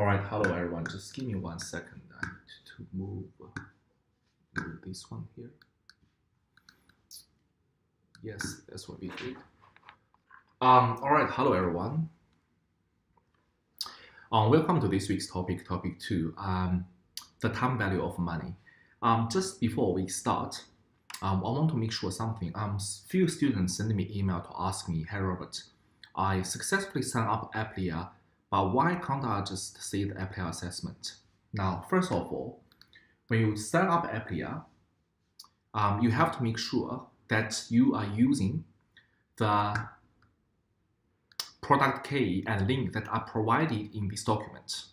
All right, hello everyone. Just give me 1 second. I need to move this one here. Yes, that's what we did. All right, hello everyone. Welcome to this week's topic 2, the time value of money. Just before we start, I want to make sure something. Few students send me email to ask me, hey Robert, I successfully signed up Applia, but why can't I just see the Applia assessment? Now, first of all, when you sign up Applia, you have to make sure that you are using the product key and link that are provided in this document,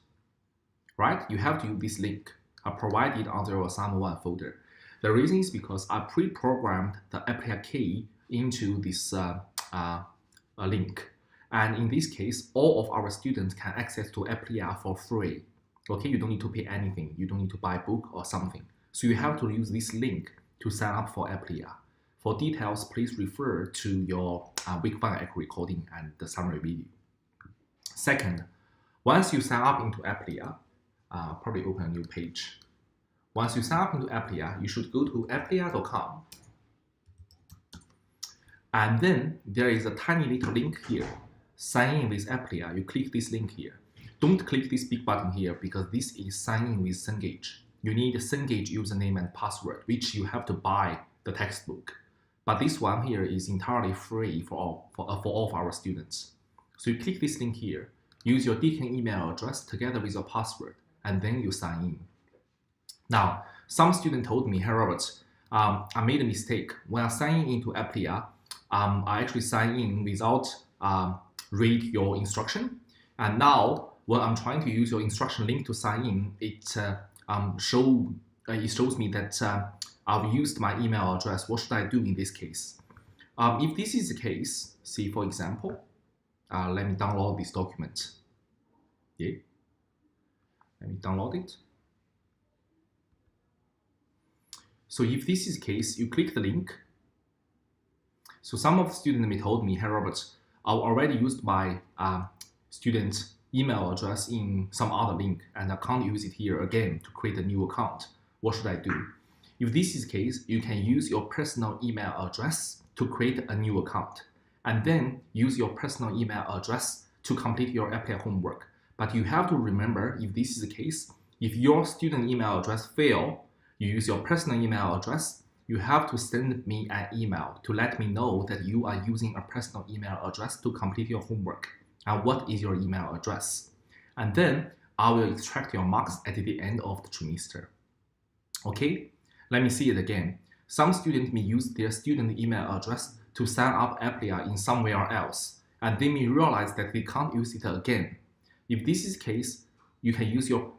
right? You have to use this link provided under your assignment 1 folder. The reason is because I pre-programmed the Applia key into this link. And in this case, all of our students can access to Applia for free. Okay, you don't need to pay anything. You don't need to buy a book or something. So you have to use this link to sign up for Applia. For details, please refer to your week 1 echo recording and the summary video. Second, once you sign up into Applia, probably open a new page. Once you sign up into Applia, you should go to applia.com. And then there is a tiny little link here. Sign in with Applia. You click this link here. Don't click this big button here because this is sign in with Cengage. You need a Cengage username and password, which you have to buy the textbook. But this one here is entirely free for all of our students. So you click this link here, use your Deacon email address together with your password, and then you sign in. Now, some student told me, hey Robert, I made a mistake. When I sign into Applia, I actually sign in without read your instruction. And now, when I'm trying to use your instruction link to sign in, it shows me that I've used my email address. What should I do in this case? If this is the case, see, for example, let me download this document. Yeah. Let me download it. So if this is the case, you click the link. So some of the students told me, hey Robert, I already used my student email address in some other link and I can't use it here again to create a new account. What should I do? If this is the case, you can use your personal email address to create a new account and then use your personal email address to complete your Applia homework. But you have to remember, if this is the case, if your student email address fails, you use your personal email address, you have to send me an email to let me know that you are using a personal email address to complete your homework. And what is your email address? And then I will extract your marks at the end of the trimester. Okay, let me see it again. Some students may use their student email address to sign up Applia in somewhere else, and they may realize that they can't use it again. If this is the case, you can use your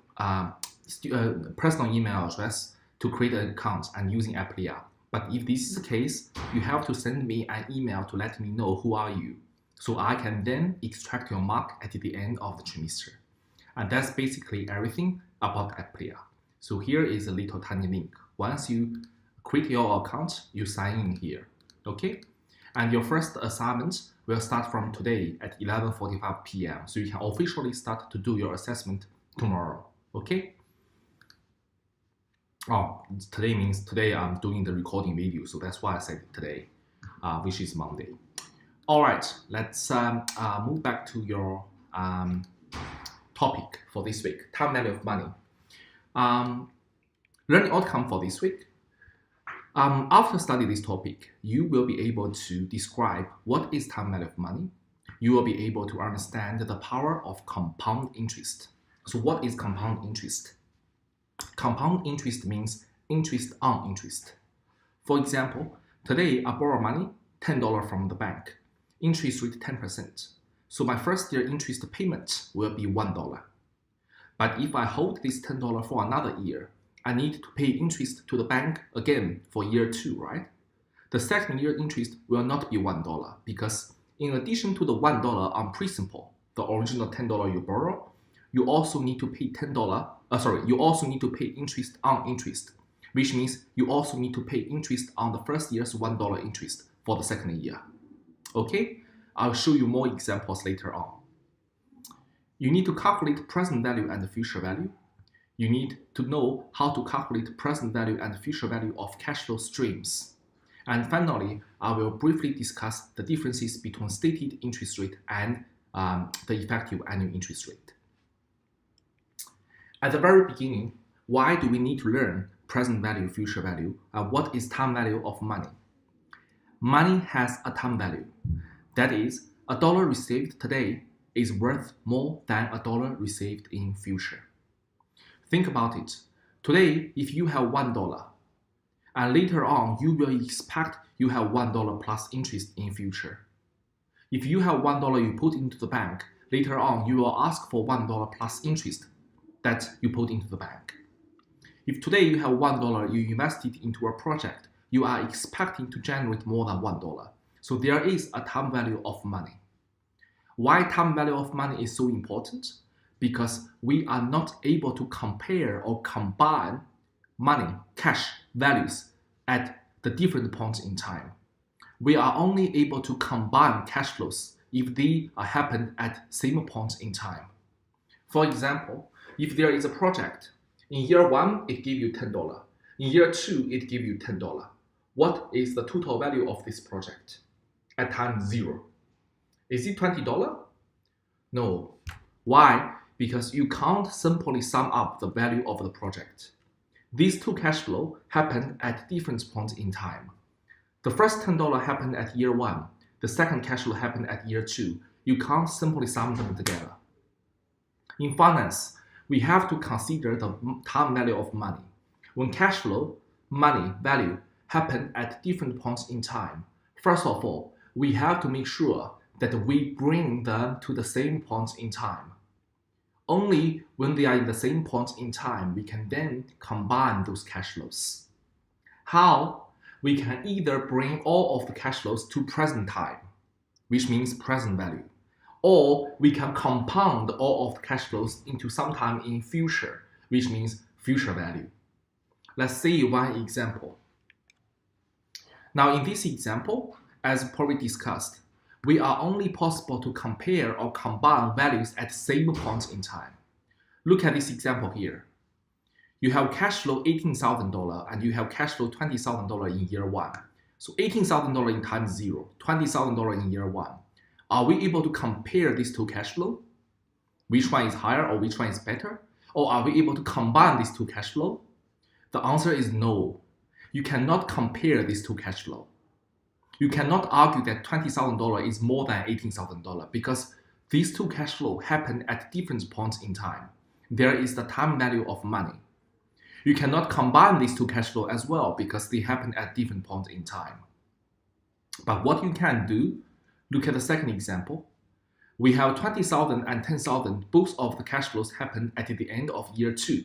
personal email address to create an account and using Applia. But if this is the case, you have to send me an email to let me know who are you, so I can then extract your mark at the end of the trimester. And that's basically everything about Applia. So here is a little tiny link. Once you create your account, you sign in here, okay? And your first assignment will start from today at 11:45 p.m. So you can officially start to do your assessment tomorrow, okay? Oh, today means today I'm doing the recording video, so that's why I said today, which is Monday. All right, let's move back to your topic for this week, time value of money. Learning outcome for this week. After studying this topic, you will be able to describe what is time value of money. You will be able to understand the power of compound interest. So what is compound interest? Compound interest means interest on interest. For example, today I borrow money, $10 from the bank, interest rate 10%. So my first year interest payment will be $1. But if I hold this $10 for another year, I need to pay interest to the bank again for year 2, right? The second year interest will not be $1 because in addition to the $1 on principal, the original $10 you borrow, you also need to pay you also need to pay interest on interest, which means you also need to pay interest on the first year's $1 interest for the second year. Okay, I'll show you more examples later on. You need to calculate present value and future value. You need to know how to calculate present value and future value of cash flow streams. And finally, I will briefly discuss the differences between stated interest rate and the effective annual interest rate. At the very beginning, why do we need to learn present value, future value, and what is time value of money? Money has a time value. That is, a dollar received today is worth more than a dollar received in future. Think about it. Today, if you have $1, and later on you will expect you have $1 plus interest in future. If you have $1 you put into the bank, later on you will ask for $1 plus interest that you put into the bank. If today you have $1 you invested into a project, you are expecting to generate more than $1. So there is a time value of money. Why time value of money is so important? Because we are not able to compare or combine money, cash values at the different points in time. We are only able to combine cash flows if they happen at same points in time. For example, if there is a project, in year 1 it gives you $10, in year 2 it gives you $10. What is the total value of this project at time 0? Is it $20? No. Why? Because you can't simply sum up the value of the project. These two cash flows happen at different points in time. The first $10 happened at year 1. The second cash flow happened at year 2. You can't simply sum them together. In finance, we have to consider the time value of money. When cash flow, money, value happen at different points in time, first of all, we have to make sure that we bring them to the same points in time. Only when they are in the same point in time, we can then combine those cash flows. How? We can either bring all of the cash flows to present time, which means present value, or we can compound all of the cash flows into some time in future, which means future value. Let's see one example. Now in this example, as probably discussed, we are only possible to compare or combine values at same points in time. Look at this example here. You have cash flow $18,000 and you have cash flow $20,000 in year 1. So $18,000 in time 0, $20,000 in year 1. Are we able to compare these two cash flows? Which one is higher or which one is better? Or are we able to combine these two cash flows? The answer is no. You cannot compare these two cash flows. You cannot argue that $20,000 is more than $18,000 because these two cash flows happen at different points in time. There is the time value of money. You cannot combine these two cash flows as well because they happen at different points in time. But what you can do, look at the second example. We have $20,000 and $10,000, both of the cash flows happen at the end of year 2.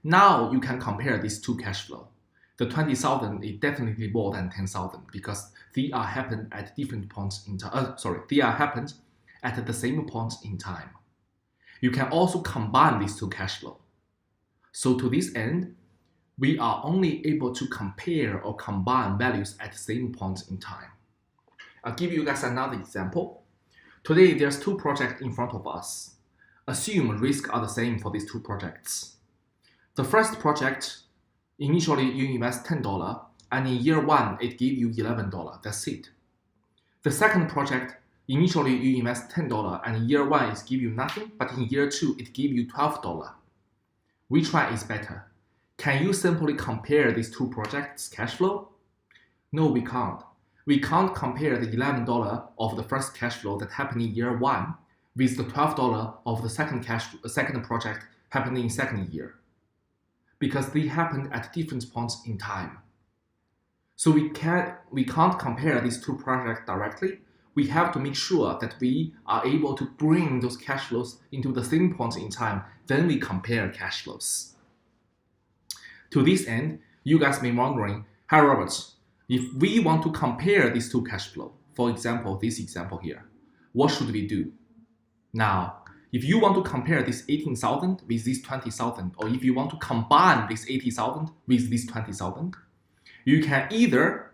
Now you can compare these two cash flows. The $20,000 is definitely more than $10,000 because they are happened at different points in time. They are happened at the same points in time. You can also combine these two cash flows. So to this end, we are only able to compare or combine values at the same points in time. I'll give you guys another example. Today, there's 2 projects in front of us. Assume risks are the same for these 2 projects. The first project, initially you invest $10 and in year 1 it gives you $11. That's it. The second project, initially you invest $10 and in year 1 it gives you nothing, but in year 2 it gives you $12. Which one is better? Can you simply compare these 2 projects' cash flow? No, we can't. We can't compare the $11 of the first cash flow that happened in year 1 with the $12 of the second project happening in second year, because they happened at different points in time. So we can't compare these 2 projects directly. We have to make sure that we are able to bring those cash flows into the same points in time. Then we compare cash flows. To this end, you guys may be wondering, hi Robert, if we want to compare these 2 cash flows, for example, this example here, what should we do? Now, if you want to compare this 18,000 with this 20,000, or if you want to combine this 80,000 with this 20,000, you can either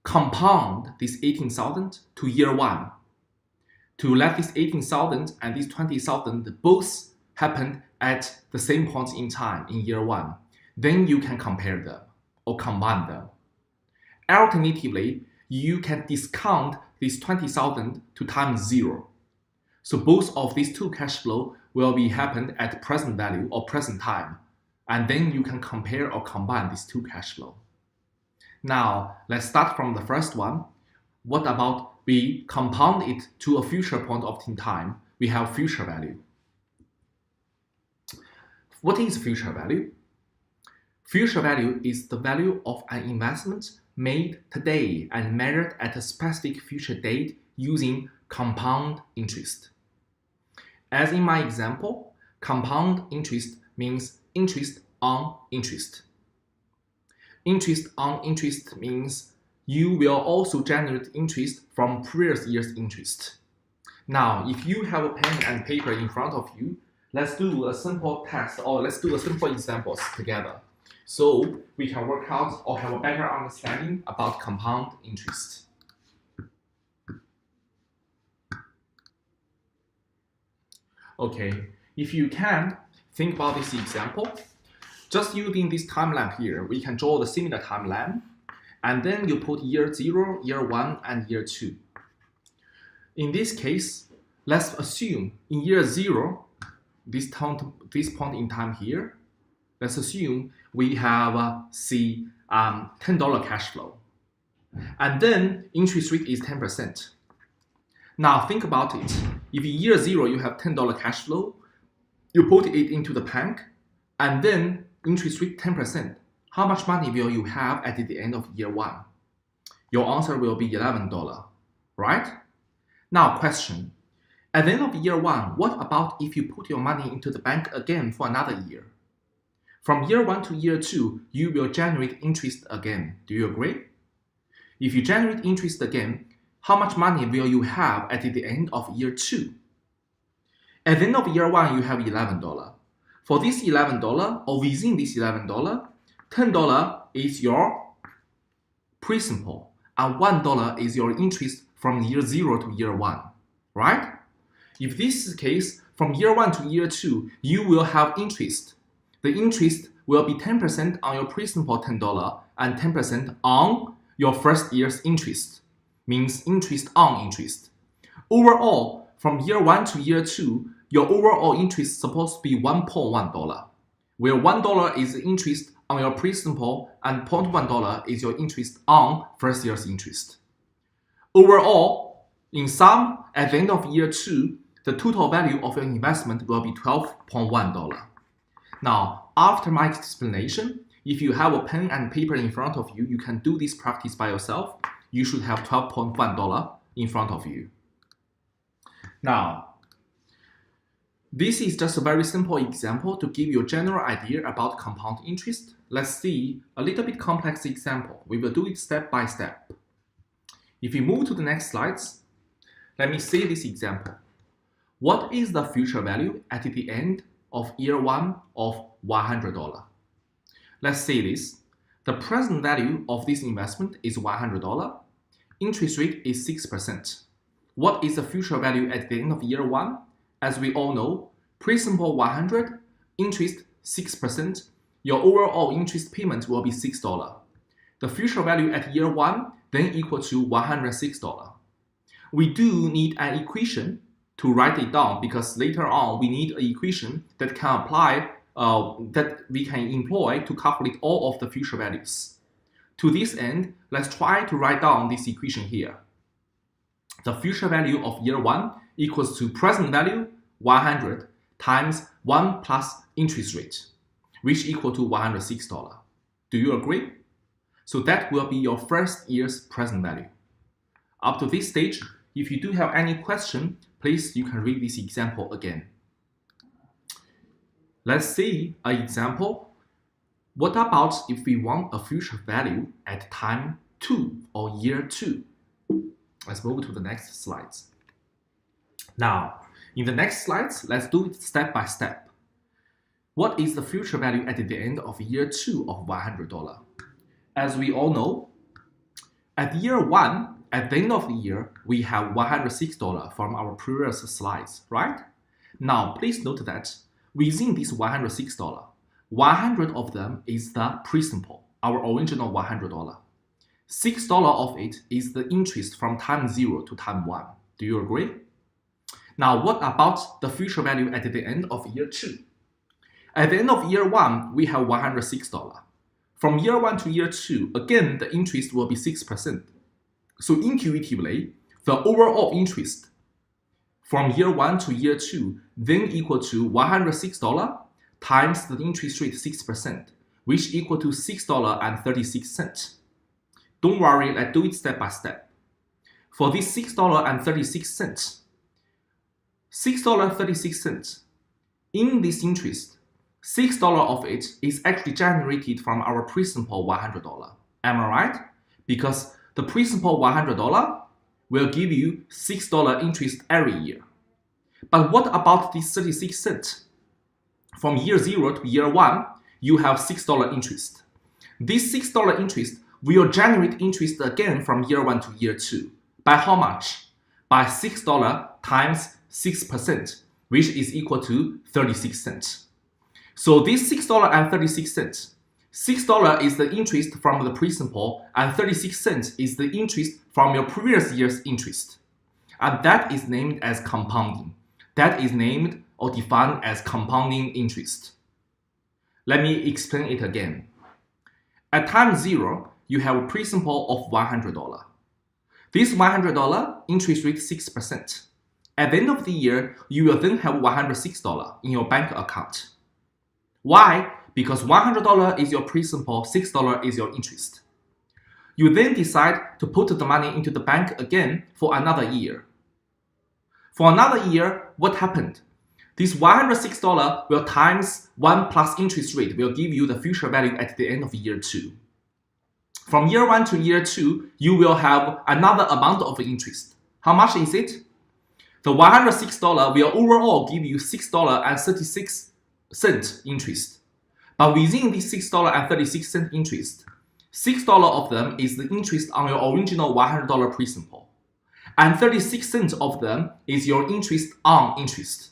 compound this 18,000 to year 1. to let this 18,000 and this 20,000 both happen at the same point in time in year 1. Then you can compare them or combine them. Alternatively, you can discount this 20,000 to times 0. So both of these two cash flow will be happened at present value or present time. And then you can compare or combine these two cash flow. Now, let's start from the first one. What about we compound it to a future point of time? We have future value. What is future value? Future value is the value of an investment made today and measured at a specific future date using compound interest. As in my example, compound interest means interest on interest. Interest on interest means you will also generate interest from previous year's interest. Now, if you have a pen and paper in front of you, let's do a simple test or let's do a simple examples together so we can work out or have a better understanding about compound interest. Okay, if you can, think about this example. Just using this timeline here, we can draw the similar timeline, and then you put year 0, year 1, and year 2. In this case, let's assume in year 0, this point in time here, let's assume we have $10 cash flow. And then interest rate is 10%. Now think about it. If in year 0 you have $10 cash flow, you put it into the bank, and then interest rate 10%. How much money will you have at the end of year 1? Your answer will be $11, right? Now question. At the end of year 1, what about if you put your money into the bank again for another year? From year 1 to year 2, you will generate interest again. Do you agree? If you generate interest again, how much money will you have at the end of year 2? At the end of year 1, you have $11. For this $11, or within this $11, $10 is your principal, and $1 is your interest from year 0 to year 1, right? If this is the case, from year 1 to year 2, you will have interest. The interest will be 10% on your principal $10 and 10% on your first year's interest, means interest on interest. Overall, from year 1 to year 2, your overall interest is supposed to be $1.1, where $1 is the interest on your principal and $0.1 is your interest on first year's interest. Overall, in sum, at the end of year 2, the total value of your investment will be $12.1. Now, after my explanation, if you have a pen and paper in front of you, you can do this practice by yourself. You should have $12.1 in front of you. Now, this is just a very simple example to give you a general idea about compound interest. Let's see a little bit complex example. We will do it step by step. If we move to the next slides, let me see this example. What is the future value at the end of year 1 of $100? Let's say this. The present value of this investment is $100. Interest rate is 6%. What is the future value at the end of year 1? As we all know, principal 100, interest 6%. Your overall interest payment will be $6. The future value at year 1 then equal to $106. We do need an equation to write it down because later on we need an equation that can apply that we can employ to calculate all of the future values. To this end, let's try to write down this equation here. The future value of year 1 equals to present value 100 times 1 plus interest rate, which equal to $106. Do you agree? So that will be your first year's present value. Up to this stage, if you do have any question, please you can read this example again. Let's see an example. What about if we want a future value at time 2 or year 2? Let's move to the next slides. Now, in the next slides, let's do it step by step. What is the future value at the end of year 2 of $100? As we all know, at year 1, at the end of the year, we have $106 from our previous slides, right? Now, please note that within this $106, 100 of them is the principal, our original $100. $6 of it is the interest from time 0 to time 1. Do you agree? Now, what about the future value at the end of year 2? At the end of year 1, we have $106. From year 1 to year 2, again, the interest will be 6%. So intuitively, the overall interest from year 1 to year 2 then equal to $106 times the interest rate 6%, which equal to $6.36. Don't worry, let's do it step by step. For this $6.36, $6.36, in this interest, $6 of it is actually generated from our principal $100. Am I right? Because the principal $100 will give you $6 interest every year. But what about this 36 cents? From year 0 to year 1, you have $6 interest. This $6 interest will generate interest again from year 1 to year 2. By how much? By $6 times 6%, which is equal to 36 cents. So this $6.36, $6 is the interest from the principal, and 36 cents is the interest from your previous year's interest. And that is named as compounding. That is named or defined as compounding interest. Let me explain it again. At time 0, you have a principal of $100. This $100 interest rate 6%. At the end of the year, you will then have $106 in your bank account. Why? Because $100 is your principal, $6 is your interest. You then decide to put the money into the bank again for another year. For another year, what happened? This $106 will times 1 plus interest rate will give you the future value at the end of year 2. From year 1 to year 2, you will have another amount of interest. How much is it? The $106 will overall give you $6.36 interest. But within this $6.36 interest, $6 of them is the interest on your original $100 principal. And 36 cents of them is your interest on interest.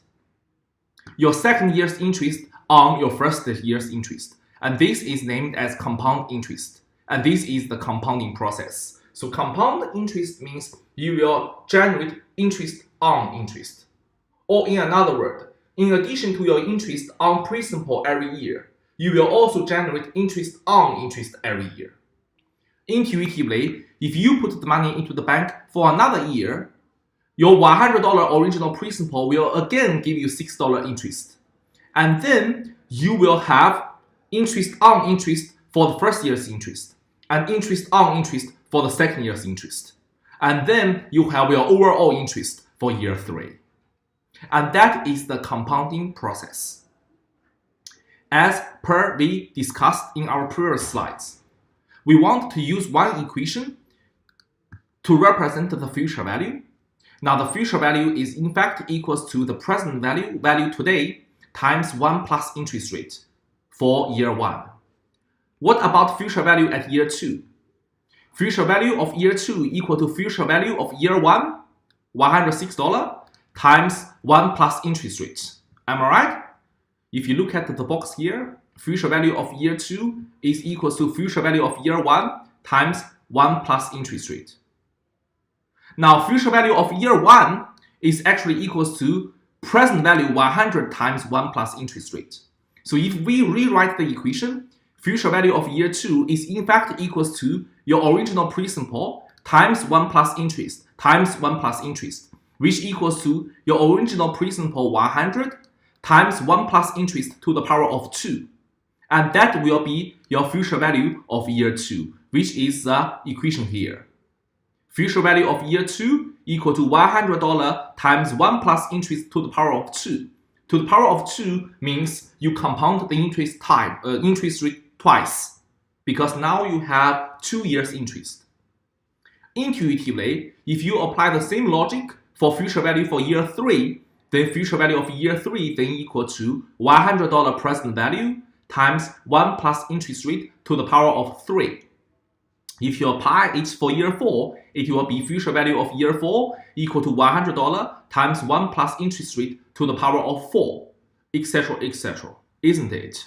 Your second year's interest on your first year's interest. And this is named as compound interest. And this is the compounding process. So compound interest means you will generate interest on interest. Or in another word, in addition to your interest on principal every year, you will also generate interest on interest every year. Intuitively, if you put the money into the bank for another year, your $100 original principal will again give you $6 interest. And then you will have interest on interest for the first year's interest, and interest on interest for the second year's interest. And then you have your overall interest for year 3. And that is the compounding process. As per we discussed in our previous slides, we want to use one equation to represent the future value. Now the future value is in fact equals to the present value today times 1 plus interest rate for year 1. What about future value at year 2? Future value of year 2 equal to future value of year 1, $106 times 1 plus interest rate. Am I right? If you look at the box here, future value of year 2 is equal to future value of year 1 times 1 plus interest rate. Now, future value of year 1 is actually equals to present value 100 times 1 plus interest rate. So if we rewrite the equation, future value of year 2 is in fact equals to your original principal times 1 plus interest times 1 plus interest, which equals to your original principal 100 times 1 plus interest to the power of 2. And that will be your future value of year 2, which is the equation here. Future value of year 2 equal to $100 times 1 plus interest to the power of 2. To the power of 2 means you compound the interest rate twice, because now you have 2 years interest. Intuitively, if you apply the same logic for future value for year 3, then future value of year 3 then equal to $100 present value times 1 plus interest rate to the power of 3. If you apply it for year 4, it will be future value of year 4 equal to $100 times 1 plus interest rate to the power of 4, etc., etc., isn't it?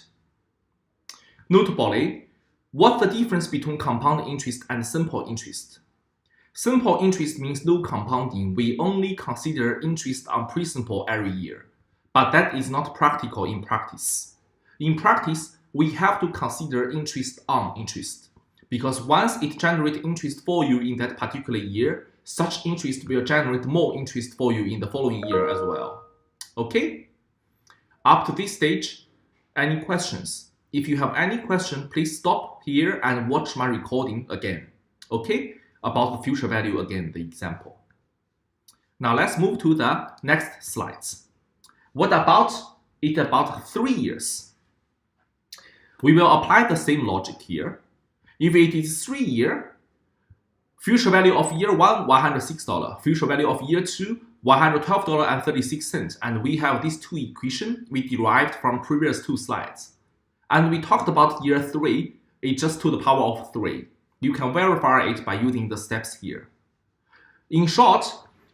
Notably, what's the difference between compound interest and simple interest? Simple interest means no compounding. We only consider interest on principal every year. But that is not practical in practice. In practice, we have to consider interest on interest. Because once it generates interest for you in that particular year, such interest will generate more interest for you in the following year as well. Okay? Up to this stage, any questions? If you have any question, please stop here and watch my recording again. Okay? About the future value again, the example. Now let's move to the next slides. What about it about 3 years? We will apply the same logic here. If it is 3 year, future value of year 1, $106. Future value of year 2, $112.36. And we have these two equations we derived from previous 2 slides. And we talked about year 3, it's just to the power of 3. You can verify it by using the steps here. In short,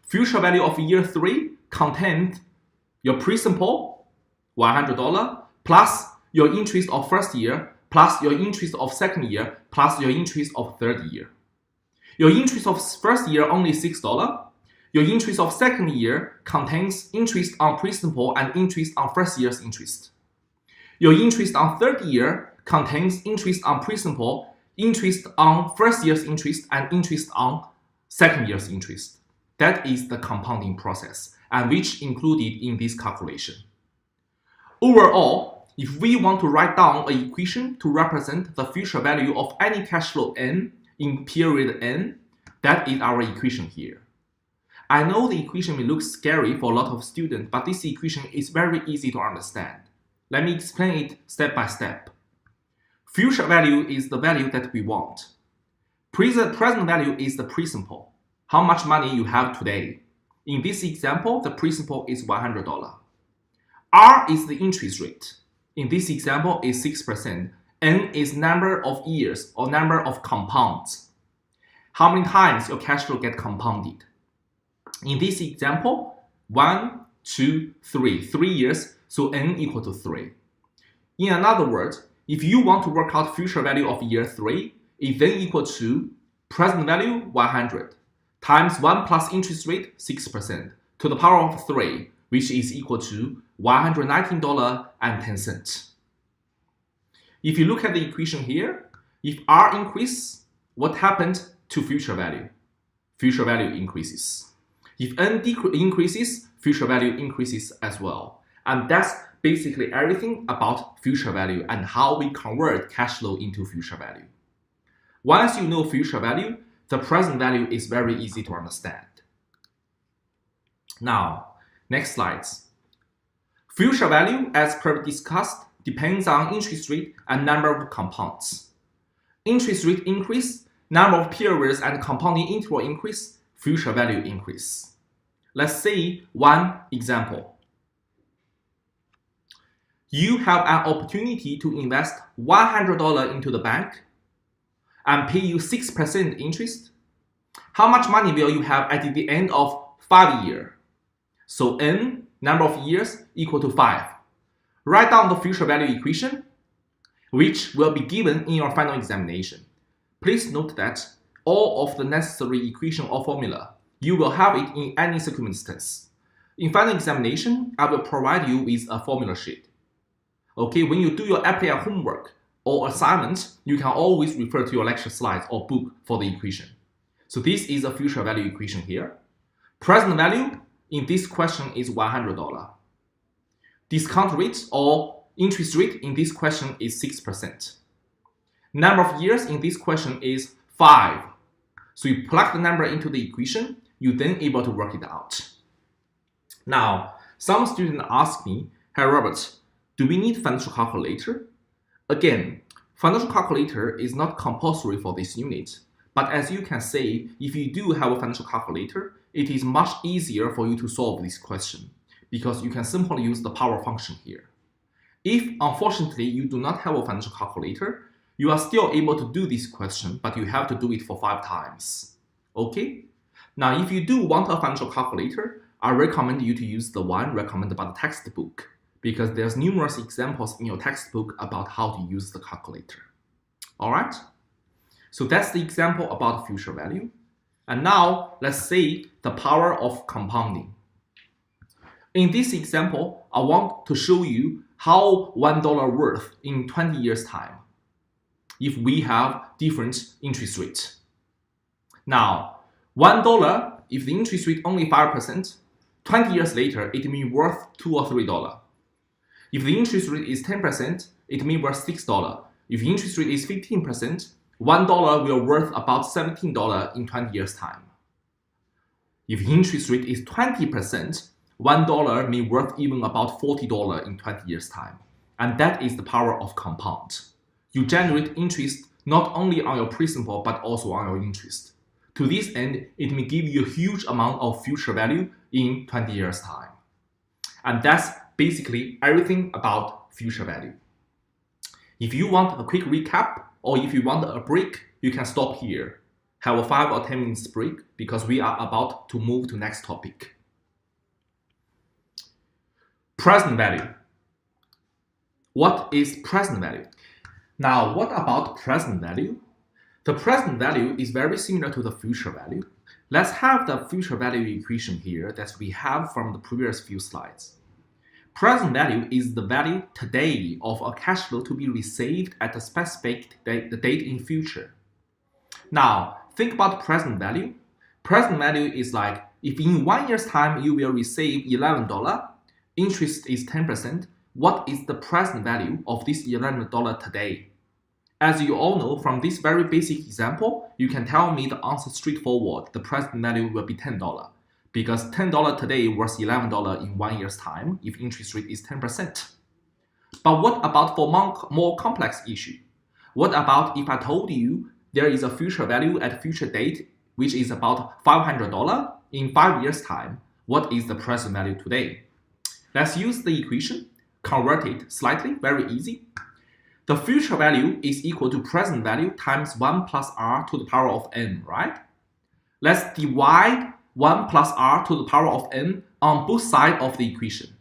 future value of year 3 contains your principal, $100, plus your interest of first year, plus your interest of second year, plus your interest of third year. Your interest of first year only $6. Your interest of second year contains interest on principal and interest on first year's interest. Your interest on third year contains interest on principal, interest on first year's interest, and interest on second year's interest. That is the compounding process, and which included in this calculation. Overall, if we want to write down an equation to represent the future value of any cash flow n in period n, that is our equation here. I know the equation may look scary for a lot of students, but this equation is very easy to understand. Let me explain it step by step. Future value is the value that we want. Present value is the principal. How much money you have today. In this example, the principal is $100. R is the interest rate. In this example, is 6%. N is number of years or number of compounds. How many times your cash flow get compounded? In this example, 1, 2, 3. 3 years, so N equal to 3. In other words, if you want to work out future value of year 3, it then equal to present value 100 times 1 plus interest rate 6% to the power of 3, which is equal to $119.10. If you look at the equation here, if R increases, what happened to future value? Future value increases. If N increases, future value increases as well. And that's basically everything about future value and how we convert cash flow into future value. Once you know future value, the present value is very easy to understand. Now, next slides. Future value, as previously discussed, depends on interest rate and number of compounds. Interest rate increase, number of periods and compounding interval increase, future value increase. Let's see one example. You have an opportunity to invest $100 into the bank and pay you 6% interest. How much money will you have at the end of 5 years? So N, number of years, equal to 5. Write down the future value equation, which will be given in your final examination. Please note that all of the necessary equation or formula, you will have it in any circumstance. In final examination, I will provide you with a formula sheet. Okay, when you do your apply homework or assignment, you can always refer to your lecture slides or book for the equation. So this is a future value equation here. Present value in this question is $100. Discount rate or interest rate in this question is 6%. Number of years in this question is 5. So you plug the number into the equation, you then able to work it out. Now, some students ask me, "Hey Robert, do we need financial calculator?" Again, financial calculator is not compulsory for this unit, but as you can see, if you do have a financial calculator, it is much easier for you to solve this question because you can simply use the power function here. If unfortunately you do not have a financial calculator, You are still able to do this question, but you have to do it for 5 times. Okay? Now, if you do want a financial calculator, I recommend you to use the one recommended by the textbook, because there's numerous examples in your textbook about how to use the calculator. Alright? So that's the example about future value. And now, let's see the power of compounding. In this example, I want to show you how $1 worth in 20 years' time if we have different interest rates. Now, $1, if the interest rate only 5%, 20 years later, it may be worth $2 or $3. If the interest rate is 10%, it may be worth $6. If the interest rate is 15%, $1 will worth about $17 in 20 years' time. If the interest rate is 20%, $1 may worth even about $40 in 20 years' time. And that is the power of compound. You generate interest not only on your principal, but also on your interest. To this end, it may give you a huge amount of future value in 20 years' time. And that's basically everything about future value. If you want a quick recap, or if you want a break, you can stop here. Have a 5 or 10 minutes break, because we are about to move to next topic. Present value. What is present value? Now, what about present value? The present value is very similar to the future value. Let's have the future value equation here that we have from the previous few slides. Present value is the value today of a cash flow to be received at a specific date in future. Now, think about present value. Present value is like if in 1 year's time you will receive $11, interest is 10%, what is the present value of this $11 today? As you all know, from this very basic example, you can tell me the answer straightforward. The present value will be $10, because $10 today worth $11 in 1 year's time if interest rate is 10%. But what about for more complex issue? What about if I told you there is a future value at a future date which is about $500 in 5 years' time? What is the present value today? Let's use the equation, convert it slightly, very easy. The future value is equal to present value times 1 plus r to the power of n, right? Let's divide 1 plus r to the power of n on both sides of the equation.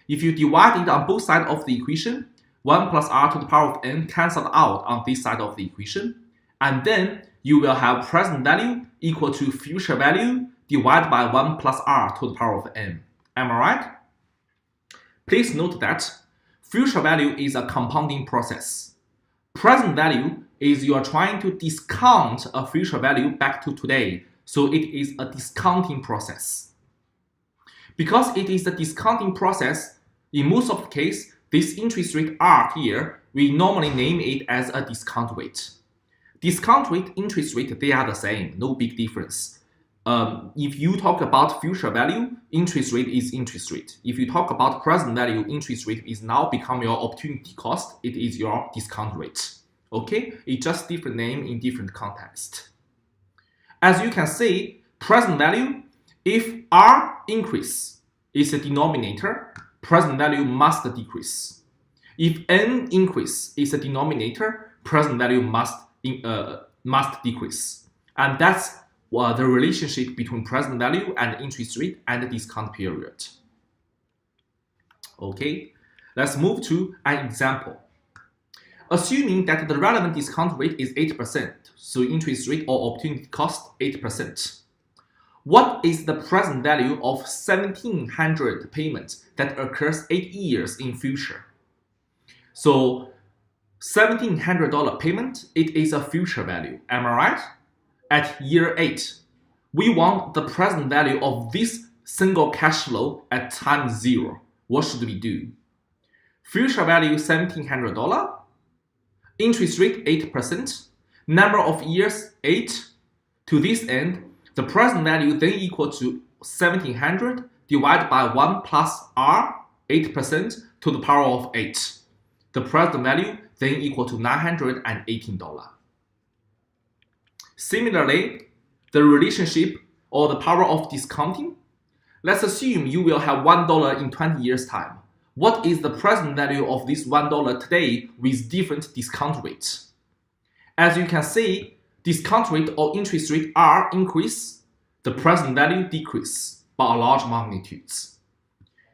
If you divide it on both sides of the equation, 1 plus r to the power of n cancels out on this side of the equation, and then you will have present value equal to future value divided by 1 plus r to the power of n. Am I right? Please note that future value is a compounding process. Present value is you are trying to discount a future value back to today, so it is a discounting process. Because it is a discounting process, in most of the case, this interest rate R here, we normally name it as a discount rate. Discount rate, interest rate, they are the same, no big difference. If you talk about future value, interest rate is interest rate. If you talk about present value, interest rate is now become your opportunity cost. It is your discount rate. Okay? It's just different name in different context. As you can see, present value, if R increase is a denominator, present value must decrease. If N increase is a denominator, present value must decrease. And that's the relationship between present value and interest rate and the discount period. Okay, let's move to an example. Assuming that the relevant discount rate is 8%, so interest rate or opportunity cost 8%. What is the present value of 1,700 payments that occurs 8 years in future? So $1,700 payment, it is a future value, am I right? At year 8, we want the present value of this single cash flow at time 0. What should we do? Future value $1,700, interest rate 8%, number of years 8. To this end, the present value then equal to 1,700 divided by 1 plus r, 8% to the power of 8. The present value then equal to $918. Similarly, the relationship or the power of discounting, let's assume you will have $1 in 20 years' time. What is the present value of this $1 today with different discount rates? As you can see, discount rate or interest rate R increase, the present value decrease by a large magnitudes.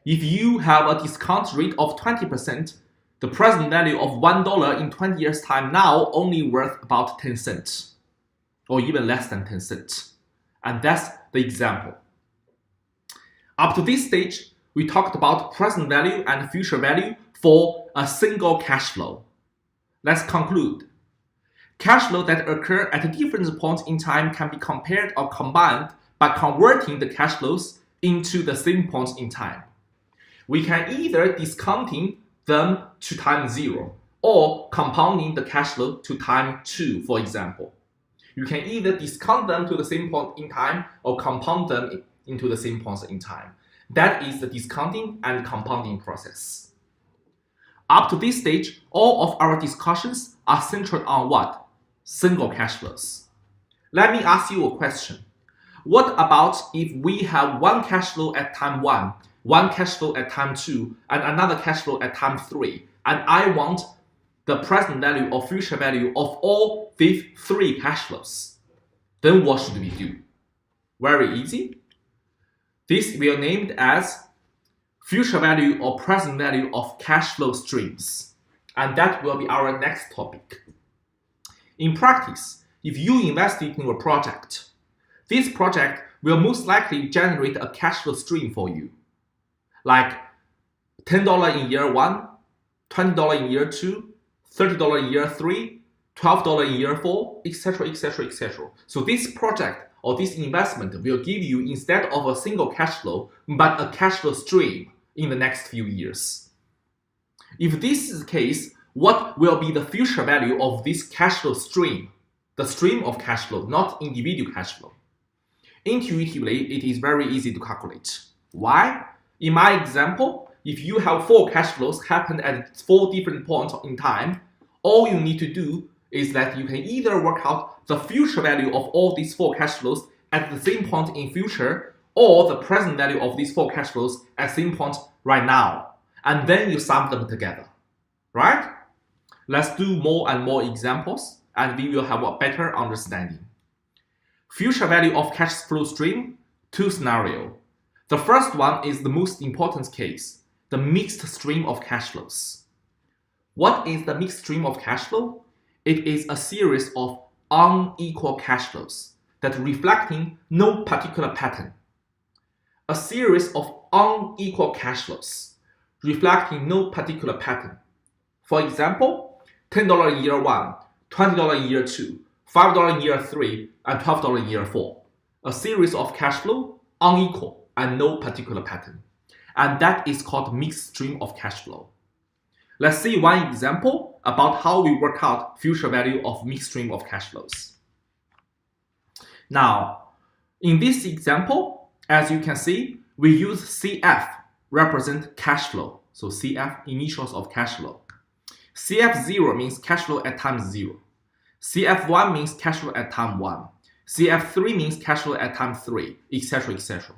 If you have a discount rate of 20%, the present value of $1 in 20 years time now only worth about 10 cents or even less than 10 cents. And that's the example. Up to this stage, we talked about present value and future value for a single cash flow. Let's conclude. Cash flow that occur at different points in time can be compared or combined by converting the cash flows into the same points in time. We can either discounting them to time 0 or compounding the cash flow to time 2, for example. You can either discount them to the same point in time or compound them into the same points in time. That is the discounting and compounding process. Up to this stage, all of our discussions are centered on what? Single cash flows. Let me ask you a question. What about if we have one cash flow at time 1, one cash flow at time 2, and another cash flow at time 3, and I want the present value or future value of all these 3 cash flows? Then what should we do? Very easy. This will be named as future value or present value of cash flow streams. And that will be our next topic. In practice, if you invested in a project, this project will most likely generate a cash flow stream for you. Like $10 in year 1, $20 in year 2, $30 in year 3, $12 in year 4, etc., etc., etc. So this project or this investment will give you, instead of a single cash flow, but a cash flow stream in the next few years. If this is the case, what will be the future value of this cash flow stream? The stream of cash flow, not individual cash flow. Intuitively, it is very easy to calculate. Why? In my example, if you have 4 cash flows happen at 4 different points in time, all you need to do is that you can either work out the future value of all these 4 cash flows at the same point in future, or the present value of these 4 cash flows at the same point right now, and then you sum them together, right? Let's do more and more examples, and we will have a better understanding. Future value of cash flow stream, 2 scenarios. The first one is the most important case, the mixed stream of cash flows. What is the mixed stream of cash flow? It is a series of unequal cash flows that reflecting no particular pattern. A series of unequal cash flows reflecting no particular pattern. For example, $10 in year 1, $20 in year 2, $5 in year 3, and $12 in year 4. A series of cash flow unequal and no particular pattern. And that is called mixed stream of cash flow. Let's see one example about how we work out future value of mixed stream of cash flows. Now, in this example, as you can see, we use CF represent cash flow. So CF, initials of cash flow. CF0 means cash flow at time 0. CF1 means cash flow at time 1. CF3 means cash flow at time 3, etc., etc.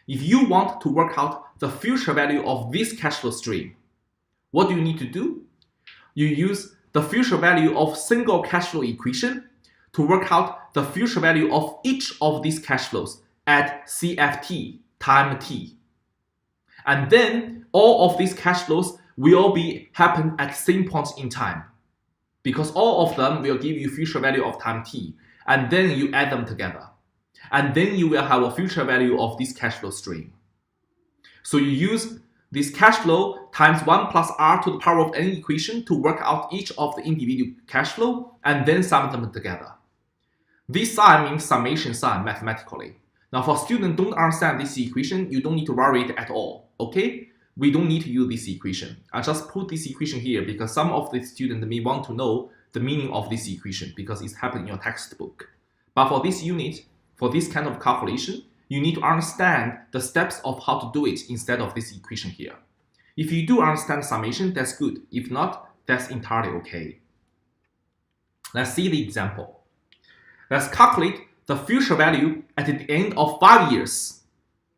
If you want to work out the future value of this cash flow stream, what do you need to do? You use the future value of single cash flow equation to work out the future value of each of these cash flows at CFT, time t. And then all of these cash flows will be happen at same points in time, because all of them will give you future value of time t, and then you add them together. And then you will have a future value of this cash flow stream. So you use this cash flow times 1 plus r to the power of n equation to work out each of the individual cash flow and then sum them together. This sign means summation sign mathematically. Now for students who don't understand this equation, you don't need to worry it at all, okay? We don't need to use this equation. I just put this equation here because some of the students may want to know the meaning of this equation because it's happened in your textbook. But for this unit, for this kind of calculation, you need to understand the steps of how to do it instead of this equation here. If you do understand summation, that's good. If not, that's entirely okay. Let's see the example. Let's calculate the future value at the end of 5 years,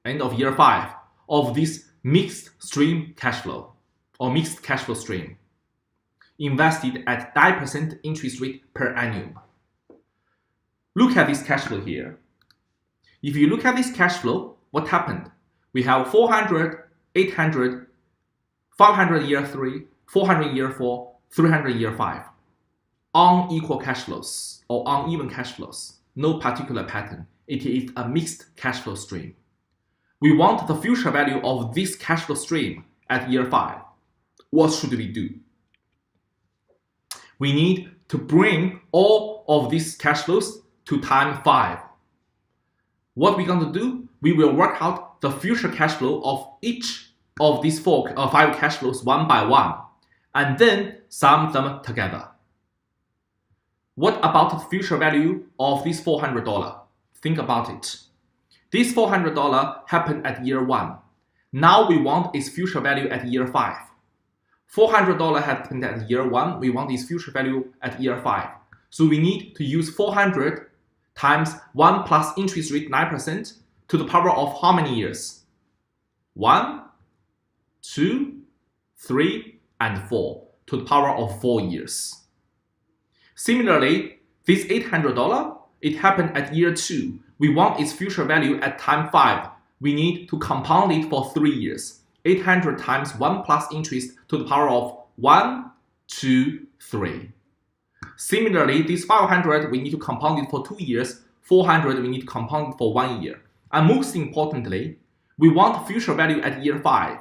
end of year 5, of this mixed stream cash flow or mixed cash flow stream. invested at 9% interest rate per annum. Look at this cash flow here. If you look at this cash flow, what happened? We have 400, 800, 500 year 3, 400 year 4, 300 year 5. Unequal cash flows or uneven cash flows. No particular pattern. It is a mixed cash flow stream. We want the future value of this cash flow stream at year 5. What should we do? We need to bring all of these cash flows to time 5. What we're going to do, we will work out the future cash flow of each of these 5 cash flows one by one, and then sum them together. What about the future value of this $400? Think about it. This $400 happened at year 1. Now we want its future value at year 5. $400 happened at year 1. We want its future value at year 5. So we need to use 400 times 1 plus interest rate 9% to the power of how many years? 1, 2, 3, and 4 to the power of 4 years. Similarly, this $800, it happened at year 2. We want its future value at time 5. We need to compound it for 3 years. 800 times 1 plus interest to the power of 1, 2, 3. Similarly, this 500, we need to compound it for 2 years. 400, we need to compound it for 1 year. And most importantly, we want future value at year 5.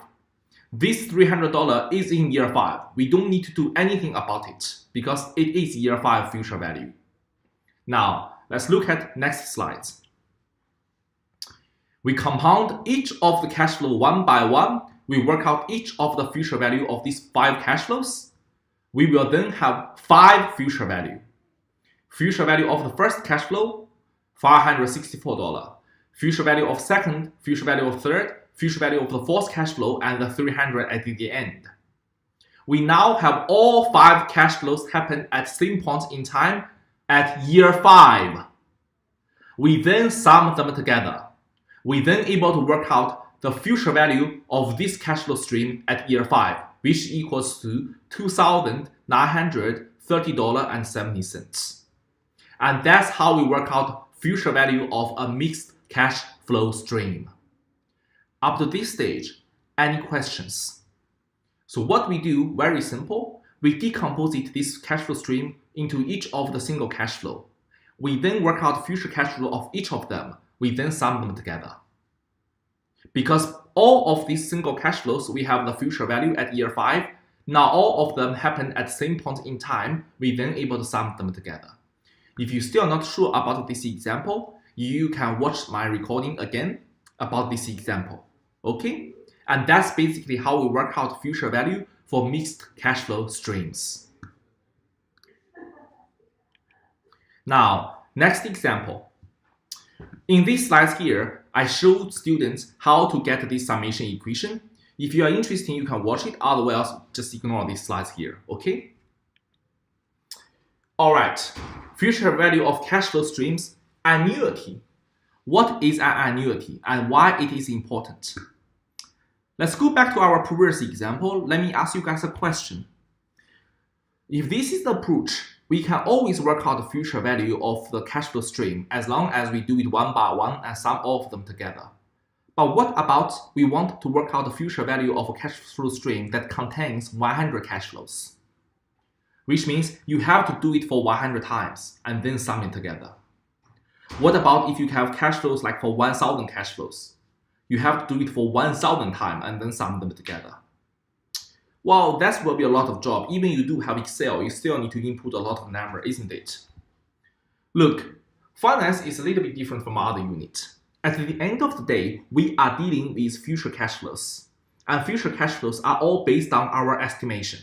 This $300 is in year 5. We don't need to do anything about it because it is year 5 future value. Now, let's look at next slides. We compound each of the cash flow one by one. We work out each of the future value of these 5 cash flows. We will then have 5 future value. Future value of the first cash flow, $564. Future value of second, future value of third, future value of the fourth cash flow, and the 300 at the end. We now have all 5 cash flows happen at same point in time at year 5. We then sum them together. We then able to work out the future value of this cash flow stream at year 5, which equals to $2,930.70. And that's how we work out future value of a mixed cash flow stream. Up to this stage, any questions? So what we do, very simple, we decompose this cash flow stream into each of the single cash flow. We then work out future cash flow of each of them. We then sum them together. Because all of these single cash flows, we have the future value at year 5. Now all of them happen at the same point in time. We then able to sum them together. If you're still not sure about this example, you can watch my recording again about this example. Okay? And that's basically how we work out future value for mixed cash flow streams. Now, next example. In these slides here, I showed students how to get this summation equation. If you are interested, you can watch it. Otherwise, just ignore these slides here. Okay? All right. Future value of cash flow streams, annuity. What is an annuity and why it is important? Let's go back to our previous example. Let me ask you guys a question. If this is the approach, we can always work out the future value of the cash flow stream as long as we do it one by one and sum all of them together. But what about we want to work out the future value of a cash flow stream that contains 100 cash flows? Which means you have to do it for 100 times and then sum it together. What about if you have cash flows like for 1,000 cash flows? You have to do it for 1,000 times and then sum them together. Well, that will be a lot of job. Even you do have Excel, you still need to input a lot of number, isn't it? Look, finance is a little bit different from other units. At the end of the day, we are dealing with future cash flows. And future cash flows are all based on our estimation.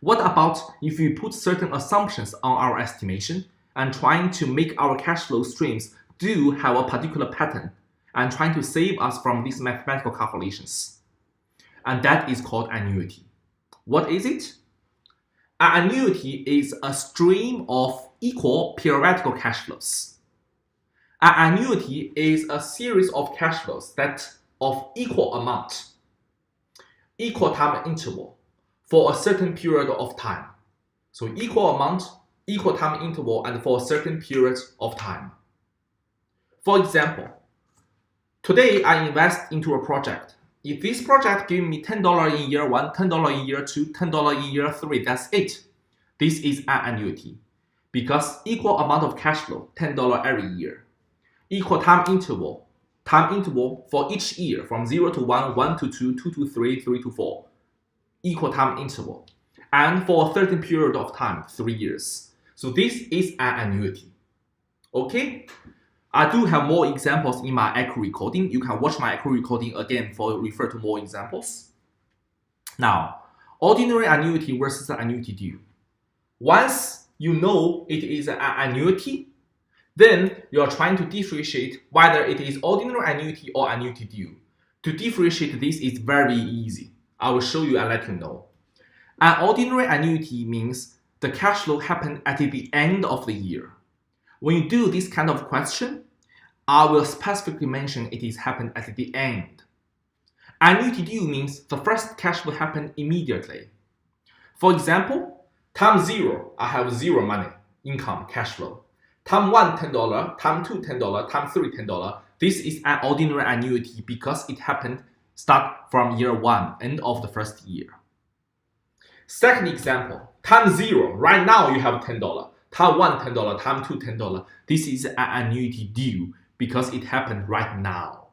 What about if we put certain assumptions on our estimation and trying to make our cash flow streams do have a particular pattern and trying to save us from these mathematical calculations? And that is called annuity. What is it? An annuity is a stream of equal periodical cash flows. An annuity is a series of cash flows that of equal amount, equal time interval, for a certain period of time. So equal amount, equal time interval, and for a certain period of time. For example, today I invest into a project. If this project gives me $10 in year 1, $10 in year 2, $10 in year 3, that's it. This is an annuity because equal amount of cash flow, $10 every year. Equal time interval for each year from 0 to 1, 1 to 2, 2 to 3, 3 to 4. Equal time interval. And for a certain period of time, 3 years. So this is an annuity. Okay? I do have more examples in my echo recording. You can watch my echo recording again for refer to more examples. Now, ordinary annuity versus annuity due. Once you know it is an annuity, then you are trying to differentiate whether it is ordinary annuity or annuity due. To differentiate this is very easy. I will show you and let you know. An ordinary annuity means the cash flow happened at the end of the year. When you do this kind of question, I will specifically mention it is happened at the end. Annuity due means the first cash flow happened immediately. For example, time 0, I have 0 money, income, cash flow. Time 1, $10, time 2, $10, time 3, $10. This is an ordinary annuity because it happened start from year 1, end of the first year. Second example, time 0, right now you have $10. Time 1, $10, time 2, $10. This is an annuity due because it happened right now.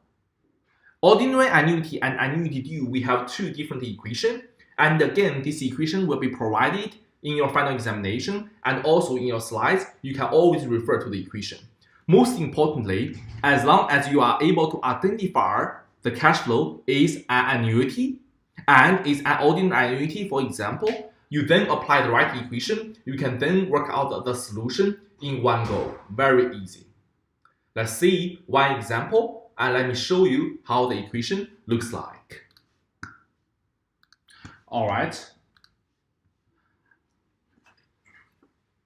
Ordinary annuity and annuity due, we have 2 different equations. And again, this equation will be provided in your final examination and also in your slides. You can always refer to the equation. Most importantly, as long as you are able to identify the cash flow is an annuity and is an ordinary annuity, for example, you then apply the right equation. You can then work out the solution in one go. Very easy. Let's see one example and let me show you how the equation looks like. All right.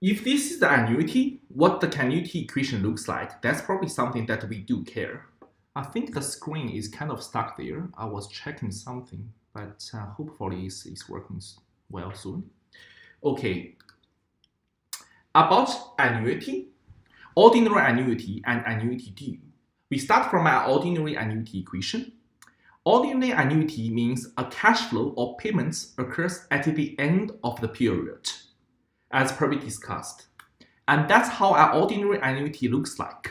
If this is the annuity, what the annuity equation looks like, that's probably something that we do care. I think the screen is kind of stuck there. I was checking something, but hopefully it's working well soon. Okay. About annuity, ordinary annuity and annuity due. We start from our ordinary annuity equation. Ordinary annuity means a cash flow or payments occurs at the end of the period, as previously discussed. And that's how our ordinary annuity looks like.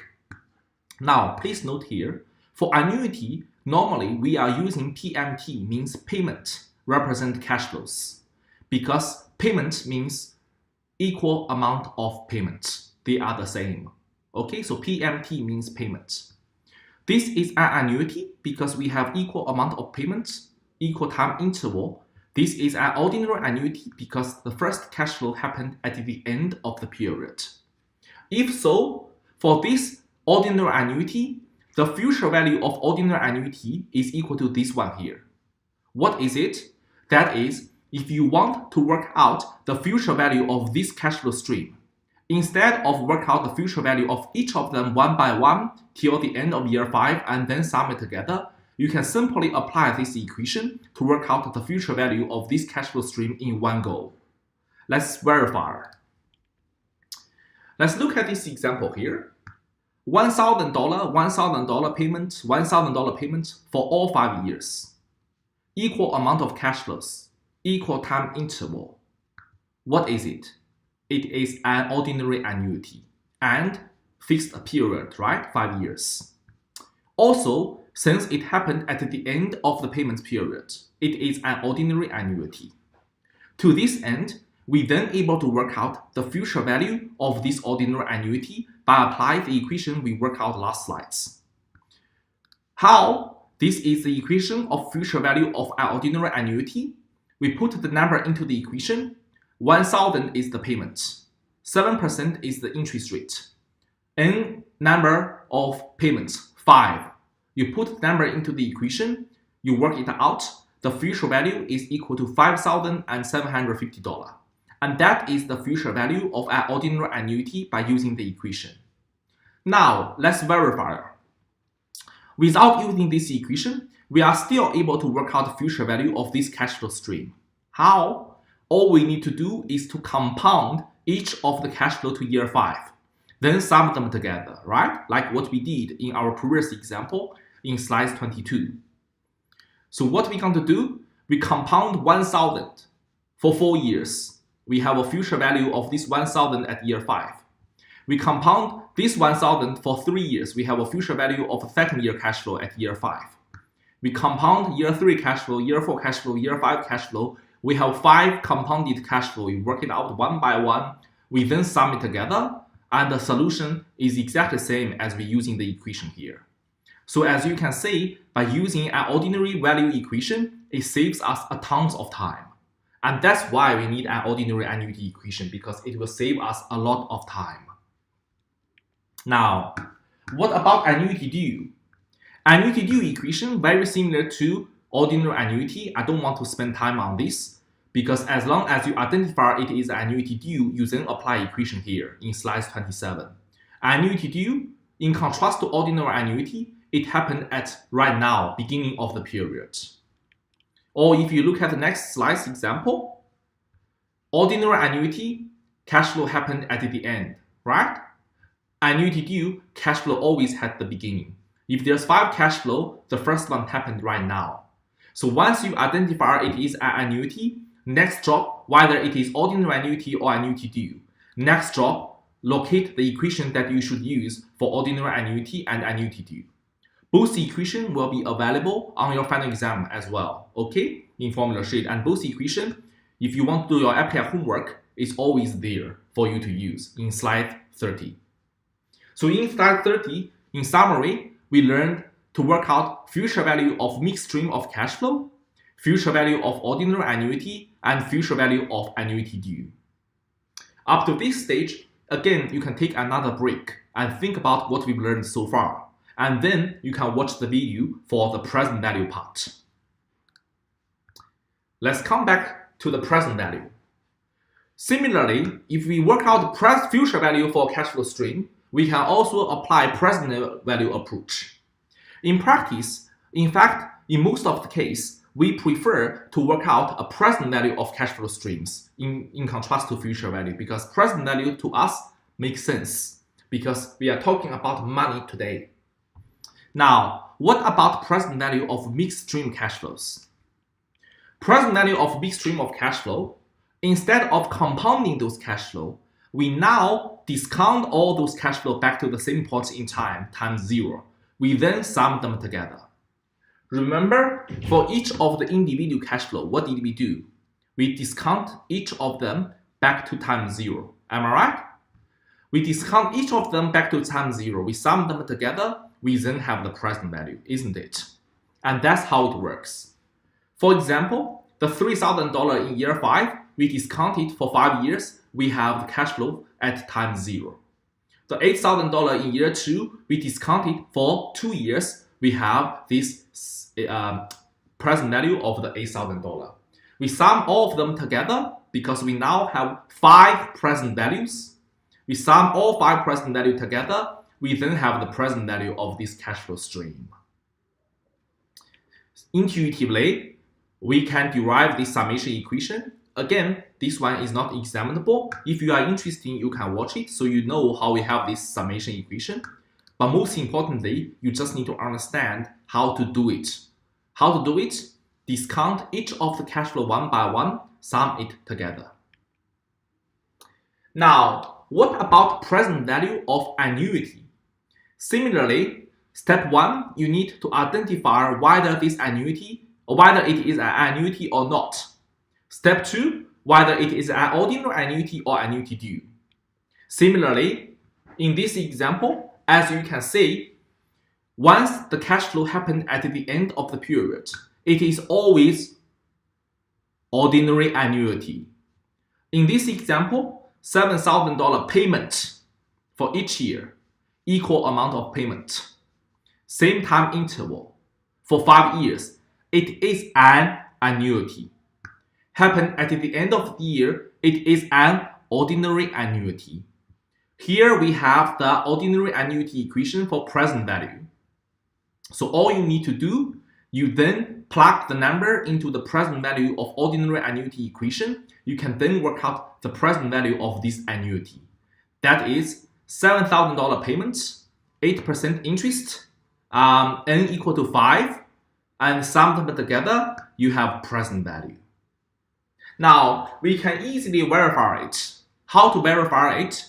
Now, please note here, for annuity, normally we are using PMT, means payment, represent cash flows. Because payment means equal amount of payments. They are the same. Okay, so PMT means payment. This is an annuity because we have equal amount of payments, equal time interval. This is an ordinary annuity because the first cash flow happened at the end of the period. If so, for this ordinary annuity, the future value of ordinary annuity is equal to this one here. What is it? That is, if you want to work out the future value of this cash flow stream, instead of work out the future value of each of them one by one till the end of year 5 and then sum it together, you can simply apply this equation to work out the future value of this cash flow stream in one go. Let's verify. Let's look at this example here. $1,000 payment, $1,000 payment for all 5 years. Equal amount of cash flows, equal time interval. What is it? It is an ordinary annuity and fixed period, right? 5 years. Also, since it happened at the end of the payment period, it is an ordinary annuity. To this end, we then able to work out the future value of this ordinary annuity by applying the equation we worked out last slides. How? This is the equation of future value of our ordinary annuity. We put the number into the equation. 1,000 is the payment. 7% is the interest rate. N number of payments, 5. You put the number into the equation. You work it out. The future value is equal to $5,750. And that is the future value of our ordinary annuity by using the equation. Now, let's verify. Without using this equation, we are still able to work out the future value of this cash flow stream. How? all we need to do is to compound each of the cash flow to year 5, then sum them together, right? Like what we did in our previous example in slide 22. So what we're going to do, we compound 1,000 for 4 years. We have a future value of this 1,000 at year 5. We compound this 1,000 for 3 years. We have a future value of second year cash flow at year 5. We compound year 3 cash flow, year 4 cash flow, year 5 cash flow. We have 5 compounded cash flow. We work it out one by one. We then sum it together, and the solution is exactly the same as we're using the equation here. So as you can see, by using an ordinary value equation, it saves us a tons of time. And that's why we need an ordinary annuity equation, because it will save us a lot of time. Now, what about annuity due? Annuity due equation, very similar to ordinary annuity. I don't want to spend time on this, because as long as you identify it is annuity due, you then apply equation here in slide 27. Annuity due, in contrast to ordinary annuity, it happened at right now, beginning of the period. Or if you look at the next slide's example, ordinary annuity, cash flow happened at the end, right? Annuity due, cash flow always at the beginning. If there's 5 cash flow, the first one happened right now. So once you identify it is an annuity, next job, whether it is ordinary annuity or annuity due, next job, locate the equation that you should use for ordinary annuity and annuity due. Both equations will be available on your final exam as well, okay, in formula sheet. And both equations, if you want to do your API homework, is always there for you to use in slide 30. So in slide 30, in summary, we learned to work out future value of mixed stream of cash flow, future value of ordinary annuity, and future value of annuity due. Up to this stage, again, you can take another break and think about what we've learned so far. And then you can watch the video for the present value part. Let's come back to the present value. Similarly, if we work out future value for cash flow stream, we can also apply present value approach. In practice, in fact, in most of the case, we prefer to work out a present value of cash flow streams in contrast to future value, because present value to us makes sense because we are talking about money today. Now, what about present value of mixed stream cash flows? Present value of mixed stream of cash flow, instead of compounding those cash flow, we now discount all those cash flow back to the same point in time times 0. We then sum them together. Remember, for each of the individual cash flow, what did we do? We discount each of them back to times 0. Am I right? We discount each of them back to times 0. We sum them together. We then have the present value, isn't it? And that's how it works. For example, the $3,000 in year 5, we discount it for 5 years. We have the cash flow at times 0. The $8,000 in year 2, we discount it for 2 years. We have this present value of the $8,000. We sum all of them together because we now have 5 present values. We sum all 5 present values together. We then have the present value of this cash flow stream. Intuitively, we can derive this summation equation. Again, this one is not examinable. If you are interested, you can watch it so you know how we have this summation equation. But most importantly, you just need to understand how to do it. How to do it? Discount each of the cash flow one by one, sum it together. Now, what about present value of annuity? Similarly, step 1, you need to identify whether this annuity, or whether it is an annuity or not. Step 2, whether it is an ordinary annuity or annuity due. Similarly, in this example, as you can see, once the cash flow happened at the end of the period, it is always ordinary annuity. In this example, $7,000 payment for each year, equal amount of payment, same time interval for 5 years. It is an annuity. Happened at the end of the year, it is an ordinary annuity. Here we have the ordinary annuity equation for present value. So all you need to do, you then plug the number into the present value of ordinary annuity equation, you can then work out the present value of this annuity. That is $7,000 payments, 8% interest, n equal to 5, and sum them together, you have present value. Now, we can easily verify it. How to verify it?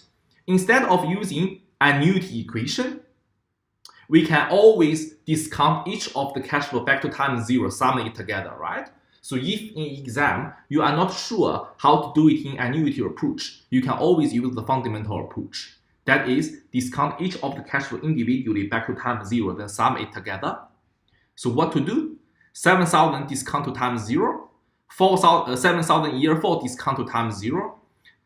Instead of using annuity equation, we can always discount each of the cash flow back to time 0, summing it together, right? So if in exam, you are not sure how to do it in annuity approach, you can always use the fundamental approach. That is, discount each of the cash flow individually back to time 0, then sum it together. So what to do? 7,000 discount to time 0, 7,000 year 4 discount to time 0,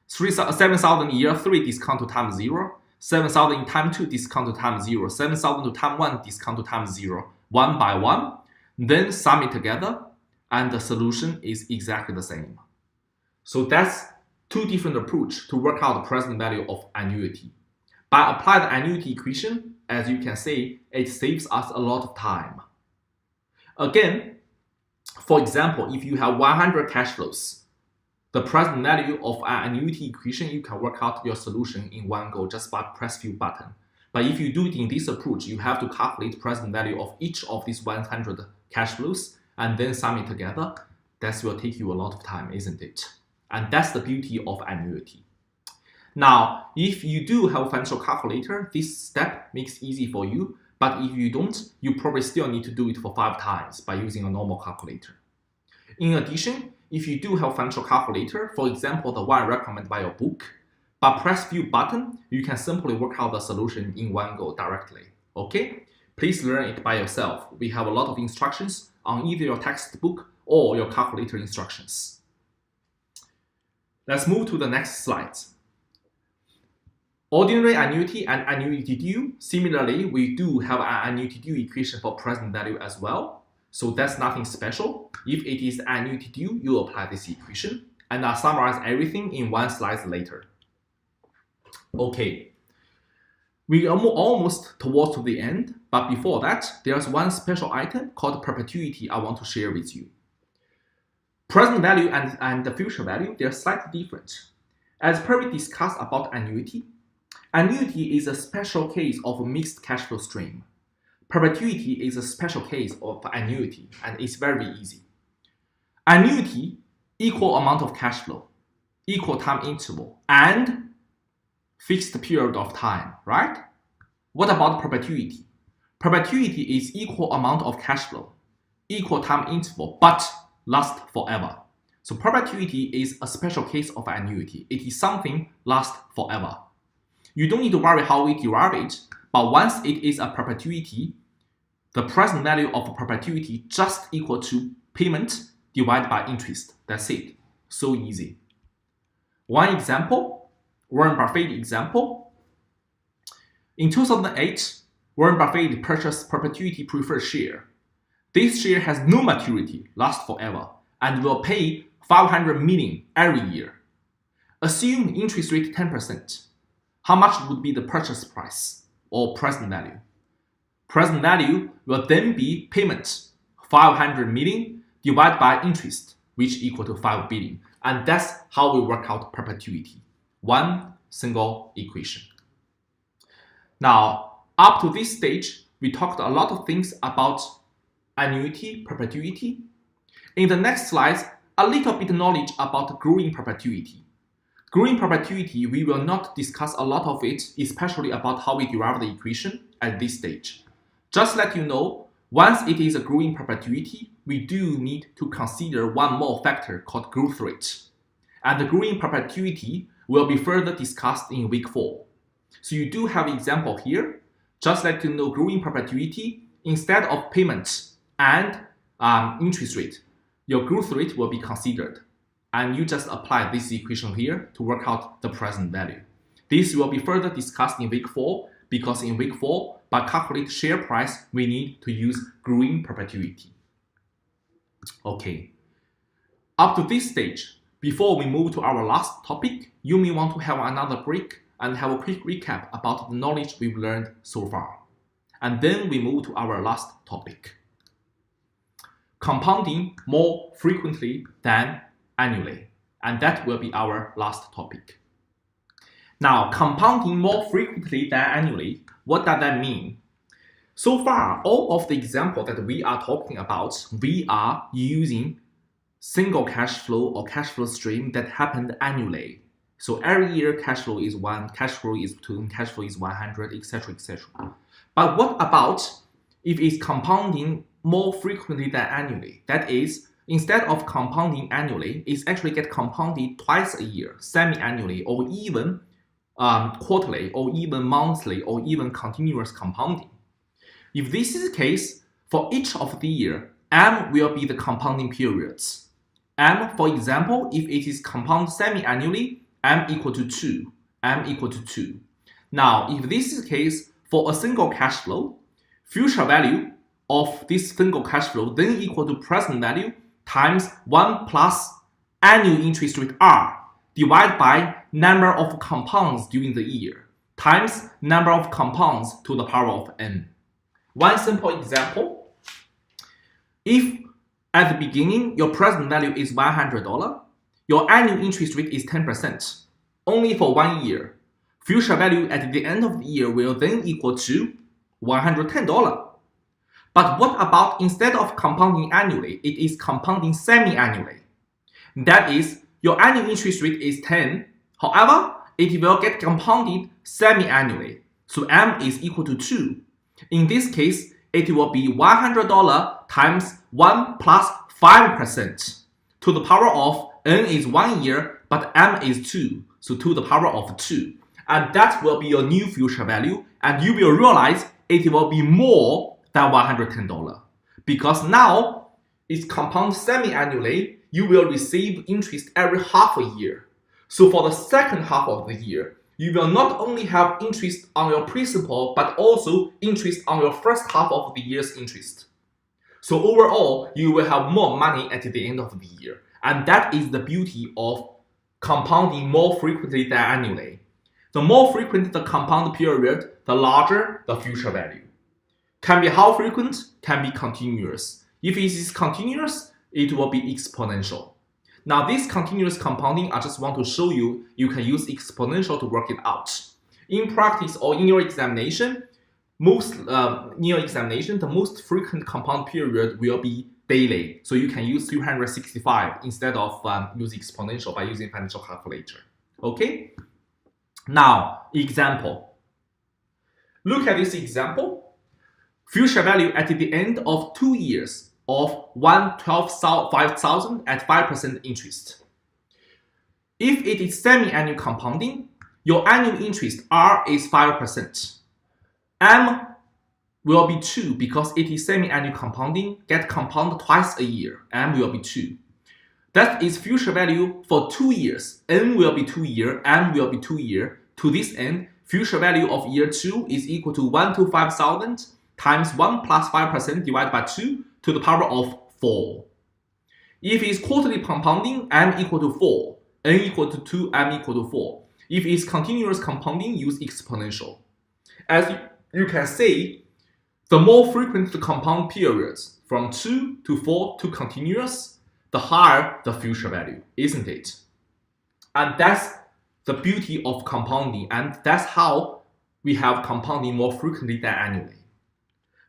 7,000 year 3 discount to time 0, 7,000 in time 2 discount to time 0, 7,000 to time 1 discount to time 0, one by one, then sum it together, and the solution is exactly the same. So that's two different approaches to work out the present value of annuity. By applying the annuity equation, as you can see, it saves us a lot of time. Again, for example, if you have 100 cash flows, the present value of an annuity equation, you can work out your solution in one go just by press few buttons. But if you do it in this approach, you have to calculate present value of each of these 100 cash flows and then sum it together. That will take you a lot of time, isn't it? And that's the beauty of annuity. Now, if you do have a financial calculator, this step makes it easy for you. But if you don't, you probably still need to do it for 5 times by using a normal calculator. In addition, if you do have a financial calculator, for example, the one recommended by your book, but press few buttons, you can simply work out the solution in one go directly. Okay? Please learn it by yourself. We have a lot of instructions on either your textbook or your calculator instructions. Let's move to the next slide. Ordinary annuity and annuity due. Similarly, we do have an annuity due equation for present value as well. So that's nothing special. If it is annuity due, you apply this equation. And I'll summarize everything in one slide later. Okay. We are almost towards the end, but before that, there's one special item called perpetuity I want to share with you. Present value and the future value, they're slightly different. As per we discussed about annuity is a special case of a mixed cash flow stream. Perpetuity is a special case of annuity, and it's very easy. Annuity, equal amount of cash flow, equal time interval, and fixed period of time, right? What about perpetuity? Perpetuity is equal amount of cash flow, equal time interval, but lasts forever. So perpetuity is a special case of annuity. It is something lasts forever. You don't need to worry how we derive it, but once it is a perpetuity, the present value of a perpetuity just equal to payment divided by interest. That's it. So easy. One example, Warren Buffett example. In 2008, Warren Buffett purchased perpetuity preferred share. This share has no maturity, lasts forever, and will pay $500 million every year. Assume interest rate 10%. How much would be the purchase price or present value? Present value will then be payment, $500 million divided by interest, which equal to $5 billion. And that's how we work out perpetuity. One single equation. Now, up to this stage, we talked a lot of things about annuity, perpetuity. In the next slides, a little bit knowledge about growing perpetuity. Growing perpetuity, we will not discuss a lot of it, especially about how we derive the equation at this stage. Just let you know, once it is a growing perpetuity, we do need to consider one more factor called growth rate. And the growing perpetuity will be further discussed in week 4. So you do have an example here. Just let you know, growing perpetuity, instead of payment and interest rate, your growth rate will be considered. And you just apply this equation here to work out the present value. This will be further discussed in week 4, because in week 4, by calculate share price, we need to use growing perpetuity. Okay. Up to this stage, before we move to our last topic, you may want to have another break and have a quick recap about the knowledge we've learned so far. And then we move to our last topic. compounding more frequently than annually. And that will be our last topic. Now, compounding more frequently than annually, what does that mean? So far, all of the examples that we are talking about, we are using single cash flow or cash flow stream that happened annually. So every year cash flow is 1, cash flow is 2, cash flow is 100, etc., etc. But what about if it's compounding more frequently than annually? That is, instead of compounding annually, it's actually get compounded twice a year, semi-annually, or even quarterly, or even monthly, or even continuous compounding. If this is the case, for each of the year, M will be the compounding periods. M, for example, if it is compound semi-annually, M equal to 2, M equal to 2. Now, if this is the case for a single cash flow, future value of this single cash flow then equal to present value times 1 plus annual interest rate R divided by number of compounds during the year times number of compounds to the power of n. One simple example, if at the beginning your present value is $100, your annual interest rate is 10%, only for 1 year. Future value at the end of the year will then equal to $110. But what about instead of compounding annually, it is compounding semi-annually? That is, your annual interest rate is 10, however, it will get compounded semi-annually, so M is equal to 2. In this case, it will be $100 times 1 plus 5% to the power of n is 1 year, but M is 2, so to the power of 2. And that will be your new future value, and you will realize it will be more than $110. Because now it's compound semi-annually, you will receive interest every half a year. So for the second half of the year, you will not only have interest on your principal, but also interest on your first half of the year's interest. So overall, you will have more money at the end of the year. And that is the beauty of compounding more frequently than annually. The more frequent the compound period, the larger the future value. Can be how frequent? Can be continuous. If it is continuous, it will be exponential. Now this continuous compounding, I just want to show you, you can use exponential to work it out. In practice or in your examination, the most frequent compound period will be daily. So you can use 365 instead of using exponential by using financial calculator. Okay? Now, example. Look at this example. Future value at the end of 2 years of 112,500 at 5% interest. If it is semi-annual compounding, your annual interest R is 5%. M will be 2 because it is semi-annual compounding, get compounded twice a year. M will be 2. That is future value for 2 years. N will be 2 year, M will be 2 year. To this end, future value of year 2 is equal to 125,000 times 1 plus 5% divided by 2 to the power of 4. If it's quarterly compounding, M equal to 4, N equal to 2, M equal to 4. If it's continuous compounding, use exponential. As you can see, the more frequent the compound periods, from 2 to 4 to continuous, the higher the future value, isn't it? And that's the beauty of compounding, and that's how we have compounding more frequently than annually.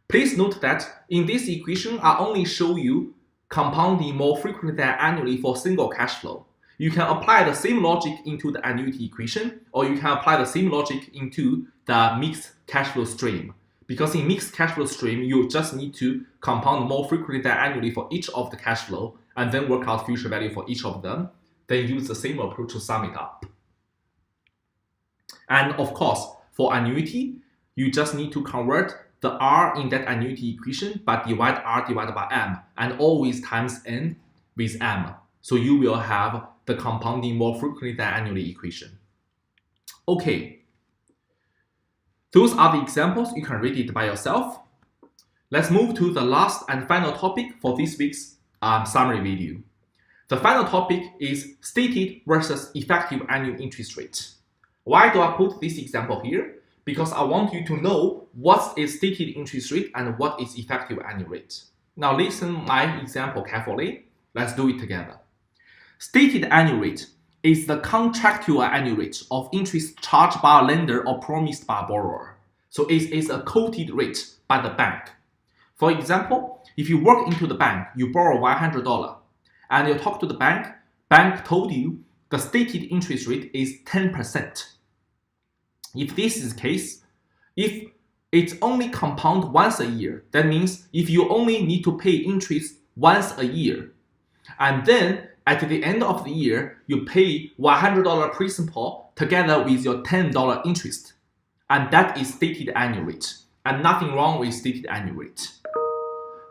Please note that in this equation, I only show you compounding more frequently than annually for single cash flow. You can apply the same logic into the annuity equation, or you can apply the same logic into the mixed cash flow stream. Because in mixed cash flow stream, you just need to compound more frequently than annually for each of the cash flow, and then work out future value for each of them, then use the same approach to sum it up. And of course, for annuity, you just need to convert the R in that annuity equation, but divide R divided by M, and always times N with M. So you will have the compounding more frequently than annually equation. Okay. Those are the examples. You can read it by yourself. Let's move to the last and final topic for this week's summary video. The final topic is stated versus effective annual interest rate. Why do I put this example here? Because I want you to know what is stated interest rate and what is effective annual rate. Now listen my example carefully. Let's do it together. Stated annual rate is the contractual annual rate of interest charged by a lender or promised by a borrower. So it is a quoted rate by the bank. For example, if you walk into the bank, you borrow $100, and you talk to the bank, bank told you the stated interest rate is 10%. If this is the case, if it only compounds once a year, that means if you only need to pay interest once a year, and then at the end of the year, you pay $100 principal together with your $10 interest, and that is stated annual rate, and nothing wrong with stated annual rate.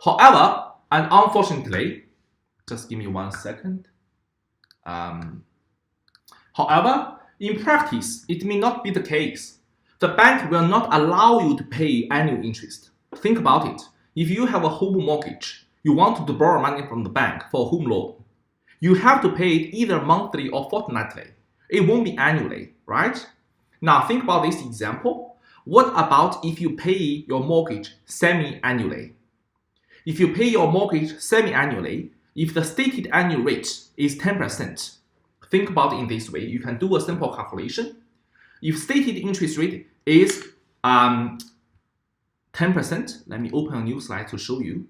However, and unfortunately, just give me 1 second. However, in practice, it may not be the case. The bank will not allow you to pay annual interest. Think about it. If you have a home mortgage, you want to borrow money from the bank for a home loan, you have to pay it either monthly or fortnightly. It won't be annually, right? Now think about this example. What about if you pay your mortgage semi-annually? If you pay your mortgage semi-annually, if the stated annual rate is 10%, think about it in this way. You can do a simple calculation. If stated interest rate is 10%, let me open a new slide to show you.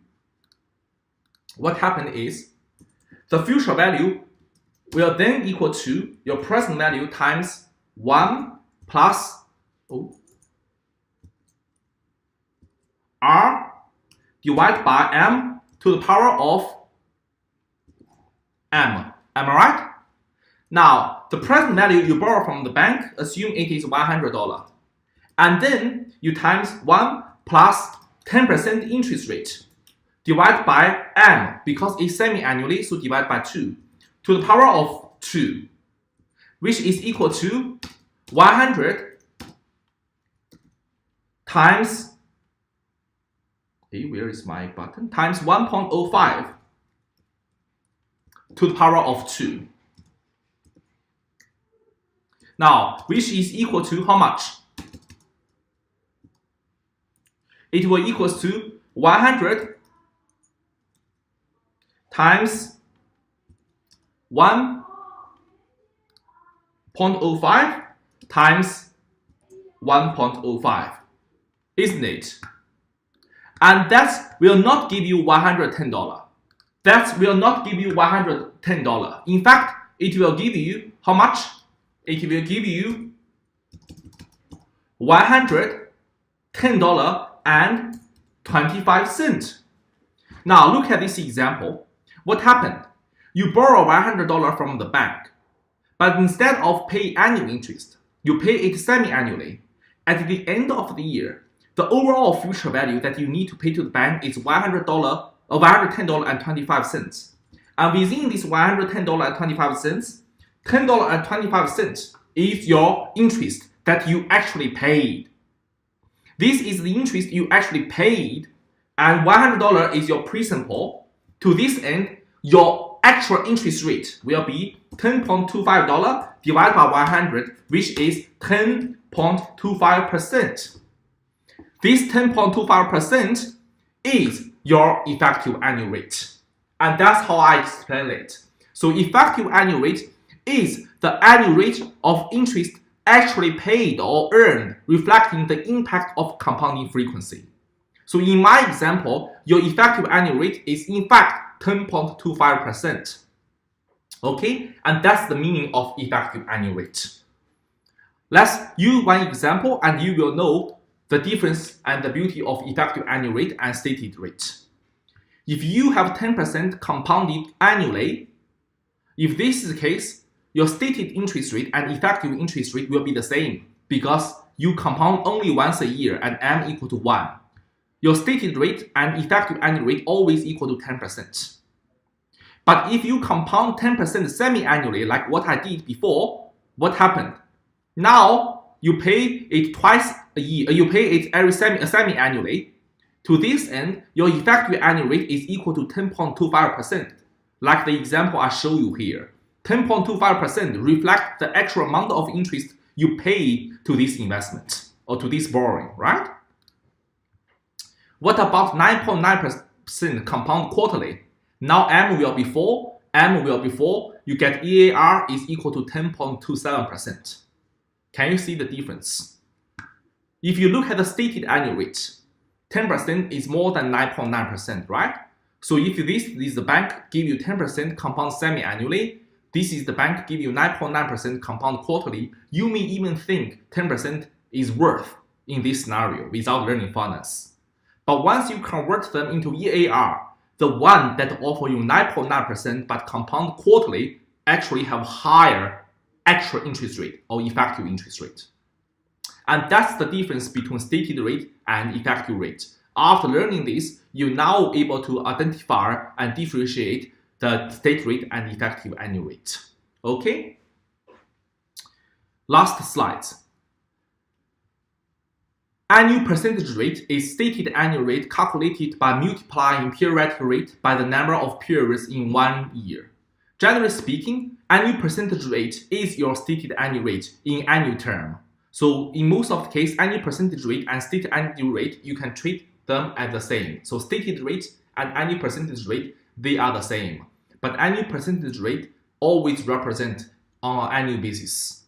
What happened is the future value will then equal to your present value times 1 plus R divided by M to the power of M. Am I right? Now, the present value you borrow from the bank, assume it is $100. And then you times 1 plus 10% interest rate divided by M, because it's semi-annually, so divide by 2, to the power of 2, which is equal to 100 times, where is my button? Times 1.05 to the power of 2. Now, which is equal to how much? It will equal to 100 times 1.05 times 1.05, isn't it? And that will not give you $110. That will not give you $110. In fact, it will give you how much? It will give you $110.25. Now look at this example. What happened? You borrow $100 from the bank, but instead of pay annual interest, you pay it semi-annually. At the end of the year, the overall future value that you need to pay to the bank is $110.25. And within this $110.25, $10.25 is your interest that you actually paid. This is the interest you actually paid, and $100 is your principal. To this end, your actual interest rate will be $10.25 divided by 100, which is 10.25%. This 10.25% is your effective annual rate. And that's how I explain it. So effective annual rate is the annual rate of interest actually paid or earned, reflecting the impact of compounding frequency. So in my example, your effective annual rate is in fact 10.25%. Okay, and that's the meaning of effective annual rate. Let's use one example and you will know the difference and the beauty of effective annual rate and stated rate. If you have 10% compounded annually, if this is the case, your stated interest rate and effective interest rate will be the same because you compound only once a year and M equal to 1. Your stated rate and effective annual rate always equal to 10%. But if you compound 10% semi-annually, like what I did before, what happened? Now you pay it twice a year. You pay it every semi-annually. To this end, your effective annual rate is equal to 10.25%, like the example I show you here. 10.25% reflect the actual amount of interest you pay to this investment or to this borrowing, right? What about 9.9%? compound quarterly. Now M will be 4, M will be 4, you get EAR is equal to 10.27%. Can you see the difference? If you look at the stated annual rate, 10% is more than 9.9%, right? So if this is the bank give you 10% compound semi-annually, this is the bank give you 9.9% compound quarterly, you may even think 10% is worth in this scenario without learning finance. But once you convert them into EAR, the one that offer you 9.9% but compound quarterly actually have higher actual interest rate or effective interest rate. And that's the difference between stated rate and effective rate. After learning this, you're now able to identify and differentiate the state rate and effective annual rate. Okay? Last slide. Annual percentage rate is stated annual rate calculated by multiplying periodic rate by the number of periods in 1 year. Generally speaking, annual percentage rate is your stated annual rate in annual term. So in most of the case, annual percentage rate and stated annual rate, you can treat them as the same. So stated rate and annual percentage rate, they are the same. But annual percentage rate always represent on an annual basis.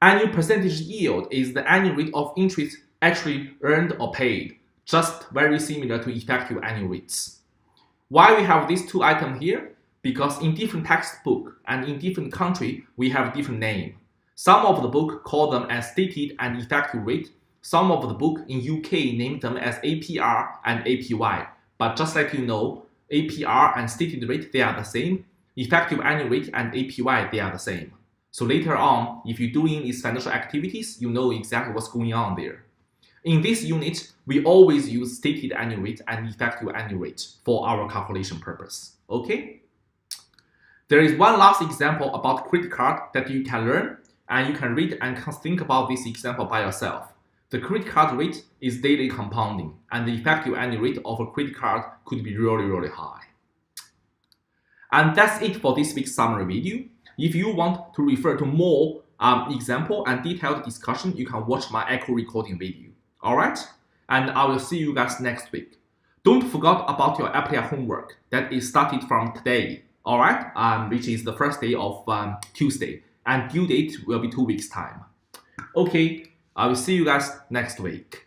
Annual percentage yield is the annual rate of interest actually earned or paid, just very similar to effective annual rates. Why we have these two items here? Because in different textbook and in different country, we have different name. Some of the book call them as stated and effective rate. Some of the book in UK name them as APR and APY. But just like you know, APR and stated rate, they are the same. Effective annual rate and APY, they are the same. So later on, if you're doing these financial activities, you know exactly what's going on there. In this unit, we always use stated annual rate and effective annual rate for our calculation purpose. Okay? There is one last example about credit card that you can learn, and you can read and think about this example by yourself. The credit card rate is daily compounding, and the effective annual rate of a credit card could be really, really high. And that's it for this week's summary video. If you want to refer to more example and detailed discussion, you can watch my echo recording video. Alright? And I will see you guys next week. Don't forget about your Apply homework that is started from today. Alright? Which is the first day of Tuesday. And due date will be 2 weeks time. Okay, I will see you guys next week.